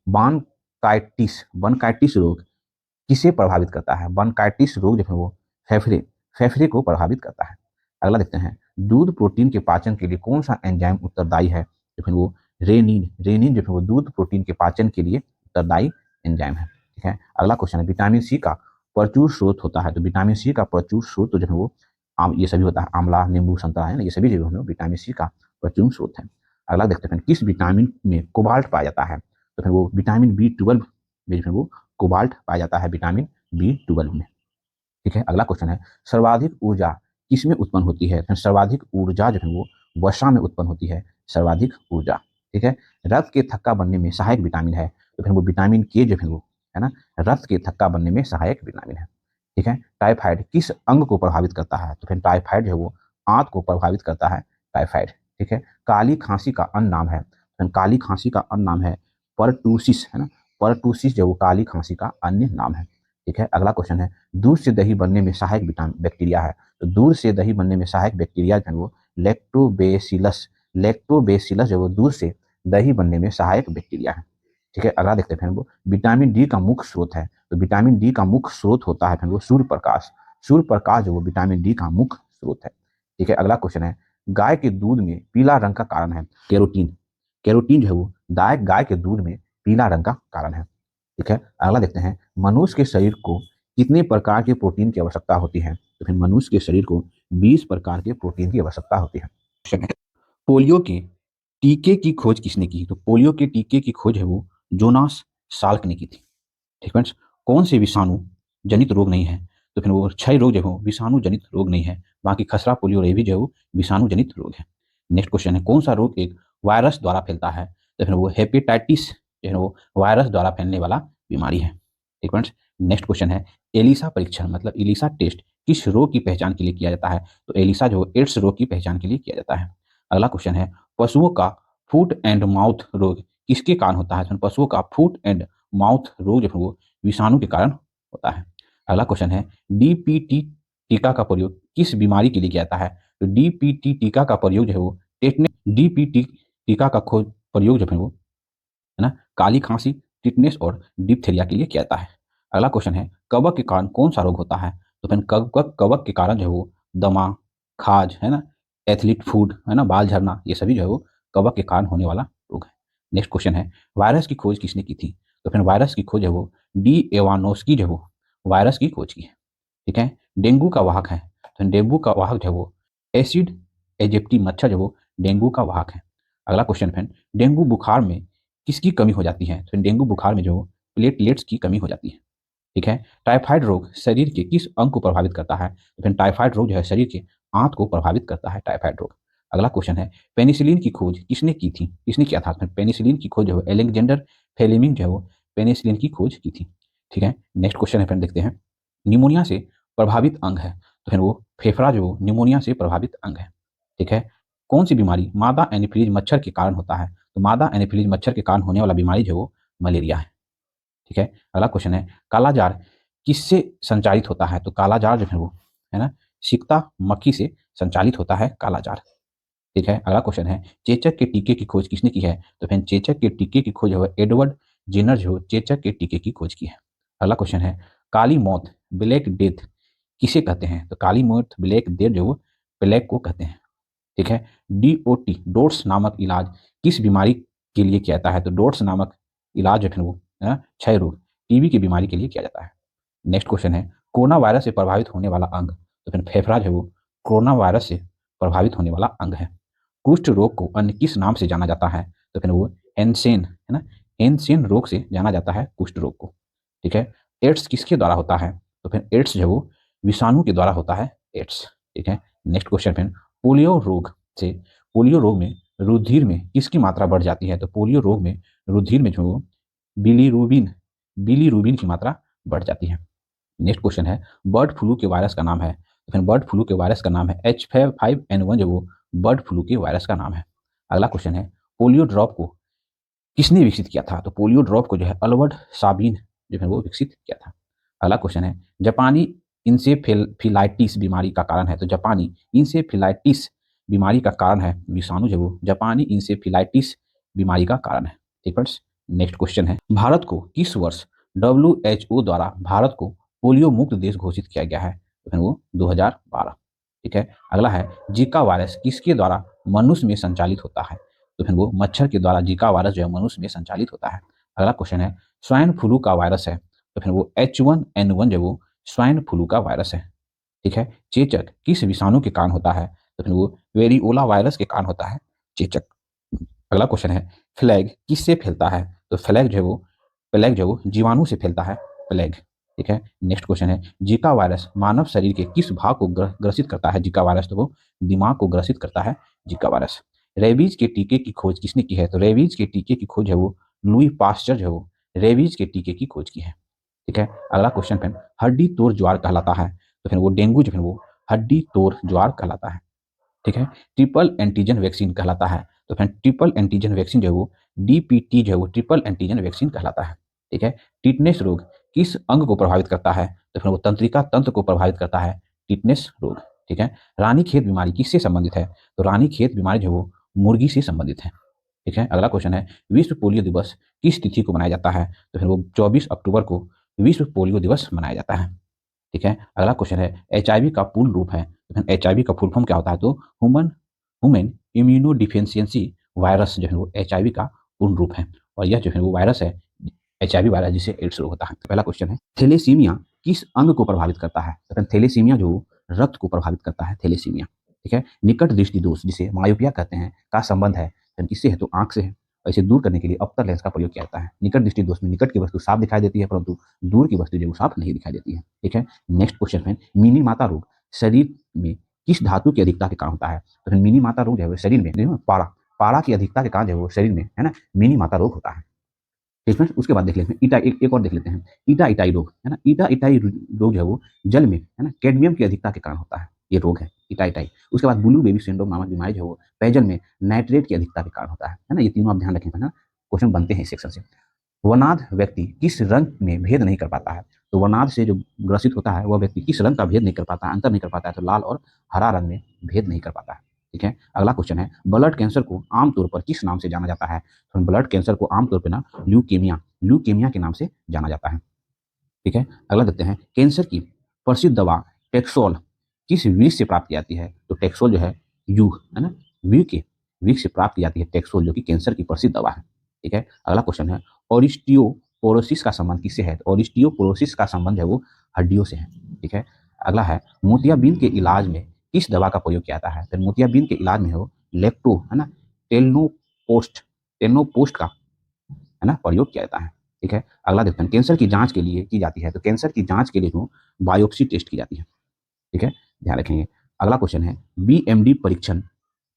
बनकाइटिस, बनकाइटिस रोग किसे प्रभावित करता है। बनकाइटिस रोग जो है वो फेफड़े, फेफड़े को प्रभावित करता है। अगला देखते हैं दूध प्रोटीन के पाचन के लिए कौन सा एंजाइम उत्तरदायी है। तो फिर वो रेनिन, रेनिन जो है वो दूध प्रोटीन के पाचन के लिए उत्तरदायी एंजाइम है। ठीक है, अगला क्वेश्चन है विटामिन सी का प्रचुर स्रोत होता है। तो विटामिन सी का प्रचुर स्रोत जो है वो ये सभी होता है, आंवला, नींबू, संतरा है ना, ये सभी जो है विटामिन सी का प्रचुर स्रोत है। अगला देखते हैं किस विटामिन में कोबाल्ट पाया जाता है। तो फिर वो विटामिन बी 12 में जो है वो कोबाल्ट पाया जाता है, विटामिन बी 12 में। ठीक है, अगला क्वेश्चन है सर्वाधिक ऊर्जा किसमें उत्पन्न होती है। सर्वाधिक ऊर्जा जो है वो वसा में उत्पन्न होती है, सर्वाधिक ऊर्जा। ठीक है, रक्त के थक्का बनने में सहायक विटामिन है। तो फिर वो विटामिन के जो है वो है ना, रक्त के थक्का बनने में सहायक विटामिन है। ठीक है। टाइफाइड किस अंग को प्रभावित करता है? तो फिर टाइफाइड जो है वो आंत को प्रभावित करता है, टाइफाइड। ठीक है। काली खांसी का अन्य नाम है? तो काली खांसी का अन्य नाम है परटूसिस, है ना। परटूसिस जो वो काली खांसी का अन्य नाम है। ठीक है। अगला क्वेश्चन है, दूध से दही बनने में सहायक विटामिन बैक्टीरिया है? तो दूध से दही बनने में सहायक बैक्टीरिया जो है वो लैक्टोबेसिलस, लैक्टोबेसिलस जो वो दूध से दही बनने में सहायक बैक्टीरिया है। ठीक है। अगला देखते हैं फिर वो विटामिन डी का मुख्य स्रोत है? तो विटामिन डी का मुख्य स्रोत होता है फिर वो सूर्य प्रकाश। सूर्य प्रकाश जो वो विटामिन डी का मुख्य स्रोत है। ठीक है। अगला क्वेश्चन है, गाय के दूध में पीला रंग का कारण है? कैरोटीन। कैरोटीन जो है वो गाय गाय के दूध में पीला रंग का कारण है। ठीक है। अगला देखते हैं, मनुष्य के शरीर को कितने प्रकार के प्रोटीन की आवश्यकता होती है? तो फिर मनुष्य के शरीर को 20 प्रकार के प्रोटीन की आवश्यकता होती है। क्वेश्चन है, पोलियो के टीके की खोज किसने की? तो पोलियो के टीके की खोज है वो जोनास साल्क ने की थी। ठीक फ्रेंड्स। कौन से विषाणु जनित रोग नहीं है? तो फिर वो क्षय रोग जो है विषाणु जनित रोग नहीं है, बाकी खसरा, पोलियो, रेबीज जो है विषाणु जनित रोग है। नेक्स्ट क्वेश्चन है, कौन सा रोग एक वायरस द्वारा फैलता है? तो फिर वो हेपेटाइटिस जो है वो वायरस द्वारा फैलने वाला बीमारी है। ठीक फ्रेंड्स। नेक्स्ट क्वेश्चन है, एलिसा परीक्षण मतलब एलिसा टेस्ट किस रोग की पहचान के लिए किया जाता है? तो एलिसा जो एड्स रोग की पहचान के लिए किया जाता है। अगला क्वेश्चन है, पशुओं का फूट एंड माउथ रोग किसके कारण होता है? तो पशुओं का फूट एंड माउथ रोग जो है वो विषाणु के कारण होता है। अगला क्वेश्चन है, डीपीटी टीका का प्रयोग किस बीमारी के लिए किया जाता है? तो डीपीटी टीका का प्रयोग जो है वो टेटनेस, डीपीटी टीका का खोज प्रयोग जो है वो, है ना, काली खांसी, टिटनेस और डिप्थेरिया के लिए किया जाता है। अगला क्वेश्चन है, कवक के कारण कौन सा रोग होता है? तो फिर कवक कवक के कारण जो है वो दमा, खाज, है ना, एथलीट फूड, है ना, बाल झड़ना, ये सभी जो है वो कवक के कारण होने वाला रोग है। नेक्स्ट क्वेश्चन है, वायरस की खोज किसने की थी? तो फिर वायरस की खोज है वो डी एवानोस्की जो है वो वायरस की खोज की है। ठीक है। डेंगू का वाहक है? तो डेंगू का वाहक जो है वो एसिड एजिप्टी मच्छर जो वो डेंगू का वाहक है। अगला क्वेश्चन है, डेंगू बुखार में किसकी कमी हो जाती है? तो डेंगू बुखार में जो प्लेटलेट्स की कमी हो जाती है। ठीक है। टाइफाइड रोग शरीर के किस अंग को प्रभावित करता है? तो फिर टाइफाइड रोग जो है शरीर के आंत को प्रभावित करता है, टाइफाइड रोग। अगला क्वेश्चन है, पेनिसिलिन की खोज किसने की थी, किसने किया था? तो पेनिसिलिन की खोज जो है एलेक्जेंडर फ्लेमिंग जो है वो पेनिसिलिन की खोज की थी। ठीक है। नेक्स्ट क्वेश्चन है, फिर देखते हैं, निमोनिया से प्रभावित अंग है? तो फिर वो फेफड़ा जो निमोनिया से प्रभावित अंग है। ठीक है। कौन सी बीमारी मादा एनीफिलीज मच्छर के कारण होता है? तो मादा एनीफिलीज मच्छर के कारण होने वाला बीमारी जो है वो मलेरिया है। ठीक है। अगला क्वेश्चन है, कालाजार किससे संचालित होता है? तो कालाजार जो है वो, है ना, सिकता मक्खी से संचालित होता है कालाजार। ठीक है। अगला क्वेश्चन है, चेचक के टीके की खोज किसने की है? तो फिर चेचक के टीके की खोज है एडवर्ड जेनर जो चेचक के टीके की खोज की है। अगला क्वेश्चन है, काली मौत ब्लैक डेथ किसे कहते हैं? तो काली मौत ब्लैक डेथ जो प्लेग को कहते हैं। ठीक है। डीओटी डोट्स नामक इलाज किस बीमारी के लिए किया जाता है? तो डोट्स नामक इलाज जो है वो क्षय रोग, टीबी की बीमारी के लिए किया जाता है। नेक्स्ट क्वेश्चन है, कोरोना वायरस से प्रभावित होने वाला अंग? तो फिर फेफड़ा जो है वो कोरोना वायरस से प्रभावित होने वाला अंग है। कुष्ठ रोग को अन्य किस नाम से जाना जाता है? तो फिर वो एनसेन, है ना, एनसेन रोग से जाना जाता है कुष्ठ रोग को। ठीक है। एड्स किसके द्वारा होता है? तो फिर एड्स जो है वो विषाणु के द्वारा होता है, एड्स। ठीक है। नेक्स्ट क्वेश्चन फिर, पोलियो रोग से, पोलियो रोग में रुधिर में किसकी मात्रा बढ़ जाती है? तो पोलियो रोग में रुधिर में जो बिलीरुबिन, बिलीरुबिन की मात्रा बढ़ जाती है। नेक्स्ट क्वेश्चन है, बर्ड फ्लू के वायरस का नाम है? तो फिर बर्ड फ्लू के वायरस का नाम है H5N1 जो वो बर्ड फ्लू के वायरस का नाम है। अगला क्वेश्चन है, पोलियो ड्रॉप को किसने विकसित किया था? तो पोलियो ड्रॉप को जो है अल्बर्ट साबिन जो है वो विकसित किया था। अगला क्वेश्चन है, जापानी इंसेफेलाइटिस बीमारी का कारण है? तो जापानी इंसेफेलाइटिस बीमारी का कारण है विषाणु जो वो जापानी इंसेफेलाइटिस बीमारी का कारण है। ठीक फ्रेंड्स। नेक्स्ट क्वेश्चन है, भारत को किस वर्ष WHO द्वारा भारत को पोलियो मुक्त देश घोषित किया गया है? तो फिर वो 2012। ठीक है। अगला है, जीका वायरस किसके द्वारा मनुष्य में संचालित होता है? तो फिर वो मच्छर के द्वारा जीका वायरस जो है मनुष्य में संचालित होता है। अगला क्वेश्चन है, स्वाइन फ्लू का वायरस है? तो फिर वो H1N1 जो वो स्वाइन फ्लू का वायरस है। ठीक है। चेचक किस विषाणु के कारण होता है? तो फिर वो वेरिओला वायरस के कारण होता है, चेचक। अगला क्वेश्चन है, फ्लैग किससे फैलता है? तो फ्लैग जो है वो प्लेग जो वो जीवाणु से फैलता है, प्लेग। ठीक है। नेक्स्ट क्वेश्चन है, जीका वायरस मानव शरीर के किस भाग को ग्रसित करता है? जीका वायरस तो वो दिमाग को ग्रसित करता है, जीका वायरस। रेबीज के टीके की खोज किसने की है? तो रेबीज के टीके की खोज है वो लुई पास्चर जो है वो रेबीज के टीके की खोज की है। ठीक है। अगला क्वेश्चन फिर हड्डी तोड़ ज्वार कहलाता है, तो फिर वो डेंगू जो है वो हड्डी तोड़ ज्वार कहलाता है। ठीक है। ट्रिपल एंटीजन वैक्सीन कहलाता है, तो फिर ट्रिपल एंटीजन वैक्सीन जो है वो डीपीटी जो है वो ट्रिपल एंटीजन वैक्सीन कहलाता है। ठीक है। टिटनेस रोग किस अंग को प्रभावित करता है, तो फिर वो तंत्रिका तंत्र को प्रभावित करता है टिटनेस रोग। ठीक है। रानीखेत बीमारी किससे संबंधित है, तो रानीखेत बीमारी जो है वो मुर्गी से संबंधित है। ठीक है। अगला क्वेश्चन है विश्व पोलियो दिवस किस तिथि को मनाया जाता है, तो फिर वो 24 अक्टूबर को विश्व पोलियो दिवस मनाया जाता है। ठीक है। अगला क्वेश्चन है एचआईवी का पूर्ण रूप है, तो फिर एचआईवी का फुल फॉर्म क्या होता है, तो ह्यूमन इम्यूनो डिफिशियंसी वायरस जो है वो एचआईवी का पूर्ण रूप है, और यह जो है वो वायरस है एचआईवी वायरस जिसे एड्स रोग होता है। तो पहला क्वेश्चन है थैलेसीमिया किस अंग को प्रभावित करता है, तो फिर थैलेसीमिया जो रक्त को प्रभावित करता है थैलेसीमिया। ठीक है। निकट दृष्टि दोष जिसे मायोपिया कहते हैं का संबंध है, तो किससे है, तो आंख से है, और इसे दूर करने के लिए अवतर लेंस का प्रयोग किया जाता है। निकट दृष्टि दोष में निकट की वस्तु साफ दिखाई देती है, परंतु दूर की वस्तु जो साफ नहीं दिखाई देती है। ठीक है। नेक्स्ट क्वेश्चन है मिनी माता रोग शरीर में किस धातु की अधिकता के कारण होता है, तो फिर मिनी माता रोग जो है शरीर में पारा पारा की अधिकता के कारण जो है वो शरीर में है ना मिनी माता रोग होता है। ठीक है। उसके बाद देख लेते हैं ईटा एक और देख लेते हैं ईटा इटाई रोग है ना। ईटा इटाई रोग जो है वो जल में है ना कैडमियम की अधिकता के कारण होता है, ये रोग है ईटा इटाई। उसके बाद ब्लू बेबी सिंड्रोम नामक बीमारी जो है वो पेयजल में नाइट्रेट की अधिकता के कारण होता है ना। ये तीनों आप ध्यान रखें, है ना, क्वेश्चन बनते हैं इस सेक्शन से। वनाध व्यक्ति किस रंग में भेद नहीं कर पाता है, तो वनाध से जो ग्रसित होता है वह व्यक्ति किस रंग का भेद नहीं कर पाता है, अंतर नहीं कर पाता है, तो लाल और हरा रंग में भेद नहीं कर पाता है। ठीक है। अगला क्वेश्चन है ब्लड कैंसर को आमतौर पर किस नाम से जाना जाता है, तो ब्लड कैंसर को आमतौर पर ना ल्यूकेमिया के नाम से जाना जाता है। ठीक है। अगला देखते हैं कैंसर की प्रसिद्ध दवा टेक्सोल किस वृक्ष से प्राप्त की जाती है, तो टेक्सोल जो है यू है ना वृक्ष से प्राप्त की जाती है टेक्सोल, जो कि कैंसर की प्रसिद्ध दवा है। ठीक है। अगला क्वेश्चन है ओरिस्टियोपोरोसिस का संबंध किससे है, तो ओरिस्टियोपोरोसिस का संबंध है वो हड्डियों से है। ठीक है। अगला है मोतियाबिंद के इलाज में किस दवा का प्रयोग किया जाता है, तो मोतियाबिंद के इलाज में हो लेक्टो है ना टेलनोपोस्ट का है ना प्रयोग किया जाता है। ठीक है। अगला देखते हैं कैंसर की जांच के लिए की जाती है, तो कैंसर की जांच के लिए जो बायोप्सी टेस्ट की जाती है। ठीक है, ध्यान रखेंगे। अगला क्वेश्चन है बीएमडी परीक्षण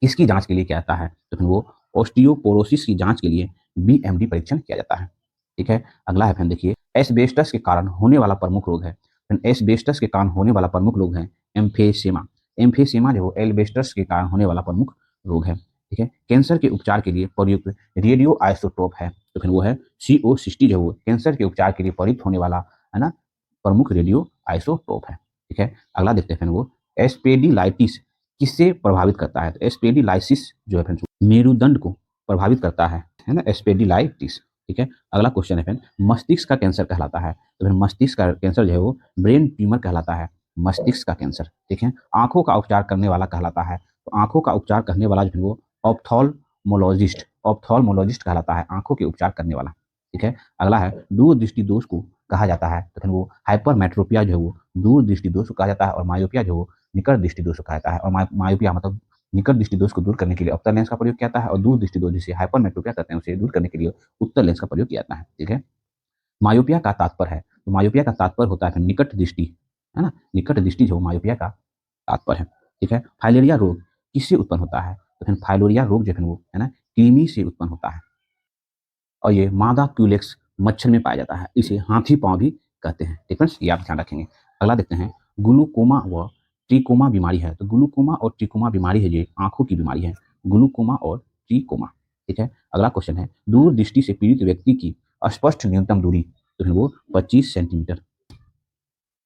किसकी जांच के लिए किया जाता है, तो फिर वो ऑस्टियोपोरोसिस की जांच के लिए बीएमडी परीक्षण किया जाता है। ठीक है। अगला है फिर देखिए एस्बेस्टस के कारण होने वाला प्रमुख रोग है, एस्बेस्टस के कारण होने वाला प्रमुख रोग है एम्फेसेमा। एम्फेसेमा जो एल्बेस्टस के कारण होने वाला प्रमुख रोग है। ठीक है। कैंसर के उपचार के लिए प्रयुक्त रेडियो आइसोटोप है, तो फिर वो है CO60 जो वो कैंसर के उपचार के लिए प्रयुक्त होने वाला है ना प्रमुख रेडियो आइसोटोप है। ठीक है। अगला देखते हैं फिर वो एस्पेडिलाइटिस किससे प्रभावित करता है, तो एस्पेडिलाइसिस जो है फिर मेरुदंड को प्रभावित करता है ना एस्पेडिलाइटिस। ठीक है। अगला क्वेश्चन है फिर मस्तिष्क का कैंसर कहलाता है, तो फिर मस्तिष्क का कैंसर जो है वो ब्रेन ट्यूमर कहलाता है, मस्तिष्क का कैंसर। ठीक है। आंखों का उपचार करने वाला कहलाता है, तो आंखों का उपचार करने वाला जो है वो ऑप्थॉल्मोलॉजिस्ट कहलाता है, आंखों के उपचार करने वाला। ठीक है। अगला है दूरदृष्टि दोष को कहा जाता है, तो फिर वो हाइपरमेट्रोपिया जो है वो दूरदृष्टि दोष को कहा जाता है, और मायोपिया जो है निकट दृष्टि दोष को कहा जाता है। और मायोपिया मतलब निकट दृष्टि दोष को दूर करने के लिए अवतर लेंस का प्रयोग किया जाता है, और दूर दृष्टि दोष जिसे हाइपरमेट्रोपिया कहते हैं उसे दूर करने के लिए उत्तर लेंस का प्रयोग किया जाता है। ठीक है। मायोपिया का तात्पर्य है, तो मायोपिया का तात्पर्य होता है निकट दृष्टि, है ना, निकट दृष्टि जो मायोपिया का तात्पर्य है। ठीक है। फाइलेरिया रोग किससे उत्पन्न होता है, तो फिर फाइलोरिया रोग जो है वो है ना कृमि से उत्पन्न होता है, और ये मादा क्यूलेक्स मच्छर में पाया जाता है, इसे हाथी पांव भी कहते हैं। ठीक है, ये आप ध्यान रखेंगे। अगला देखते हैं ग्लूकोमा व ट्रिकोमा बीमारी है, तो ग्लूकोमा और ट्रिकोमा बीमारी है, ये आंखों की बीमारी है, ग्लूकोमा और ट्रिकोमा। ठीक है। अगला क्वेश्चन है दूर दृष्टि से पीड़ित व्यक्ति की स्पष्ट न्यूनतम दूरी, तो फिर वो 25 सेंटीमीटर।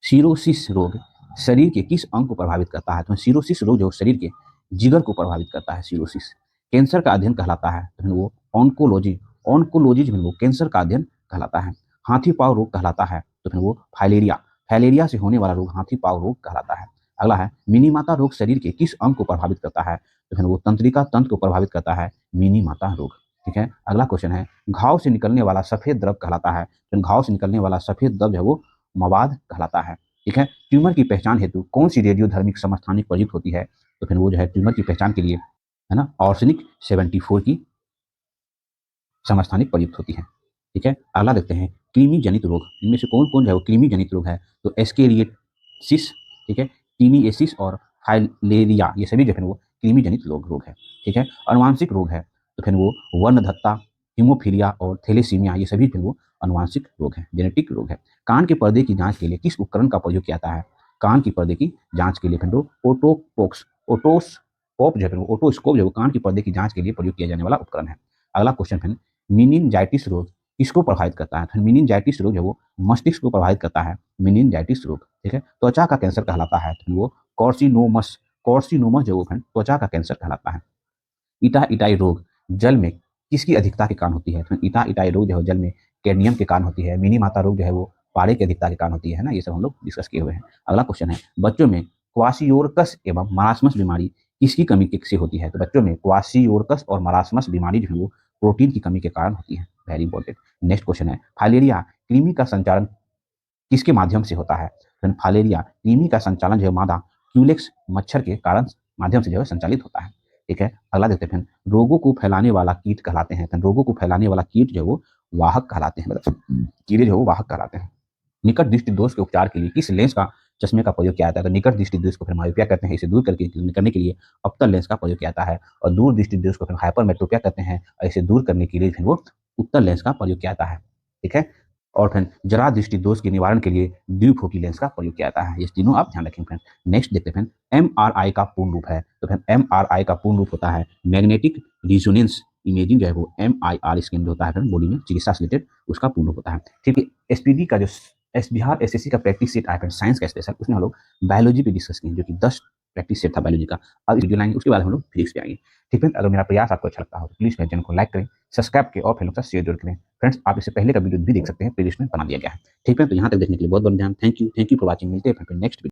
सीरोसिस रोग शरीर के किस अंग को प्रभावित करता है, तो सीरोसिस रोग जो शरीर के जिगर को प्रभावित करता है सीरोसिस। कैंसर का अध्ययन कहलाता है, तो फिर वो ऑन्कोलॉजी जो है वो कैंसर का अध्ययन कहलाता है। हाथी पांव रोग कहलाता है, तो फिर वो फाइलेरिया से होने वाला रोग हाथी पांव रोग कहलाता है। अगला है मिनी माता रोग शरीर के किस अंग को प्रभावित करता है, तो फिर वो तंत्रिका तंत्र को प्रभावित करता है मिनी माता रोग। ठीक है। अगला क्वेश्चन है घाव से निकलने वाला सफेद द्रव कहलाता है, तो घाव से निकलने वाला सफेद द्रव है वो मवाद कहलाता है। ठीक है। ट्यूमर की पहचान हेतु कौन सी रेडियोधर्मिक समस्थानिक प्रयुक्त होती है, तो फिर वो जो है ट्यूमर की पहचान के लिए है ना ऑर्सेनिक 74 की समस्थानिक प्रयुक्त होती है। ठीक है। अगला देखते हैं कृमि जनित रोग, इनमें से कौन कौन जो है वो कृमि जनित रोग है, तो एस्केरियोसिस, ठीक है, टीनिएसिस और फाइलेरिया, ये सभी जो है वो कृमि जनित रोग है। ठीक है। अनुवांशिक रोग है, तो फिर वो वर्णधत्ता, हीमोफीलिया और थैलेसीमिया, ये सभी फिर वो अनुवांशिक रोग है, जेनेटिक रोग है। कान के पर्दे की जांच के लिए किस उपकरण का प्रयोग किया जाता है? कान की पर्दे की जांच के लिए फ्रेंडो ओटोपोक्स ओटोस्कोप जो है ओटोस्कोप जो कान के पर्दे की जांच के लिए प्रयोग किया जाने वाला उपकरण है। अगला क्वेश्चन है, मीनिंजाइटिस रोग किसको प्रभावित करता है? मीनिंजाइटिस रोग जो वो मस्तिष्क को प्रभावित करता है। मीनिंजाइटिस रोग, ठीक है, त्वचा का कैंसर कहलाता है, तो वो कॉर्सिनोमस कॉर्सिनोमस जो वो त्वचा का कैंसर कहलाता है। ईटा इटाई रोग जल में किसकी अधिकता के कारण होती है? तो ईटा इटाई रोग जो है जल में कैडमियम के कारण होती है। मिनी माता रोग जो है वो पारे की अधिकता के कारण होती है ना। ये सब हम लोग डिस्कस किए हुए हैं। अगला क्वेश्चन है, बच्चों में क्वासियोरकस एवं मरासमस बीमारी किसकी कमी से होती है? तो बच्चों में क्वासियोरकस और मरासमस बीमारी जो है वो प्रोटीन की कमी के कारण होती है। Very important. नेक्स्ट क्वेश्चन है, फाइलेरिया कृमि का संचालन किसके माध्यम से होता है? तो फाइलेरिया कृमि का संचालन जो है मादा क्यूलेक्स मच्छर के कारण माध्यम से जो है संचालित होता है। ठीक है, अगला देखते हैं, रोगों को फैलाने वाला कीट कहलाते हैं। रोगों को फैलाने वाला कीट जो है वो वाहक कहलाते हैं, मतलब कीड़े जो है वो वाहक कहलाते हैं। निकट दृष्टि दोष के उपचार के लिए किस लेंस का चश्मे का प्रयोग किया जाता है? तो निकट दृष्टि दोष को फिर मायोपिया कहते हैं। इसे दूर करने के लिए अप्तर लेंस का प्रयोग किया जाता है। और दूर दृष्टि दोष को फिर हाइपरमेट्रोपिया कहते हैं। और इसे दूर करने के लिए फिर वो उत्तर लेंस का प्रयोग किया जाता है। ठीक है, और फिर जरा दृष्टि दोष के निवारण के लिए द्विफोकी लेंस का प्रयोग किया जाता है। ये तीनों आप ध्यान रखें फ्रेंड। नेक्स्ट देखते हैं, एमआरआई का पूर्ण रूप है। तो फिर एमआरआई का पूर्ण रूप होता है मैग्नेटिक रिजोनेंस इमेजिंग जो है वो एमआईआर स्कैन जो होता है फिर बॉडी में चिकित्सा से रिलेटेड उसका पूर्ण रूप होता है। ठीक है, एसपीडी का जो बिहार एसएससी का प्रैक्टिस सेट आया साइंस का स्पेशल, उसमें हम लोग बायोलॉजी पे डिस्कस किए जो कि 10 प्रैक्टिस सेट था बायोलॉजी का। अब वीडियो लाएंगे, उसके बाद हम लोग फिजिक्स पे आएंगे। ठीक है, अगर मेरा प्रयास आपको अच्छा लगता हो तो प्लीज मेरे चैनल को लाइक करें, सब्सक्राइब करें और फिर लोग शेयर जरूर करें। फ्रेंड्स, आप इससे पहले का वीडियो भी देख सकते हैं, प्लेलिस्ट में बना दिया गया है। ठीक है, तो यहाँ तक देखने के लिए बहुत बहुत धन्यवाद। Thank you for watching. मिलते हैं फिर नेक्स्ट वीडियो।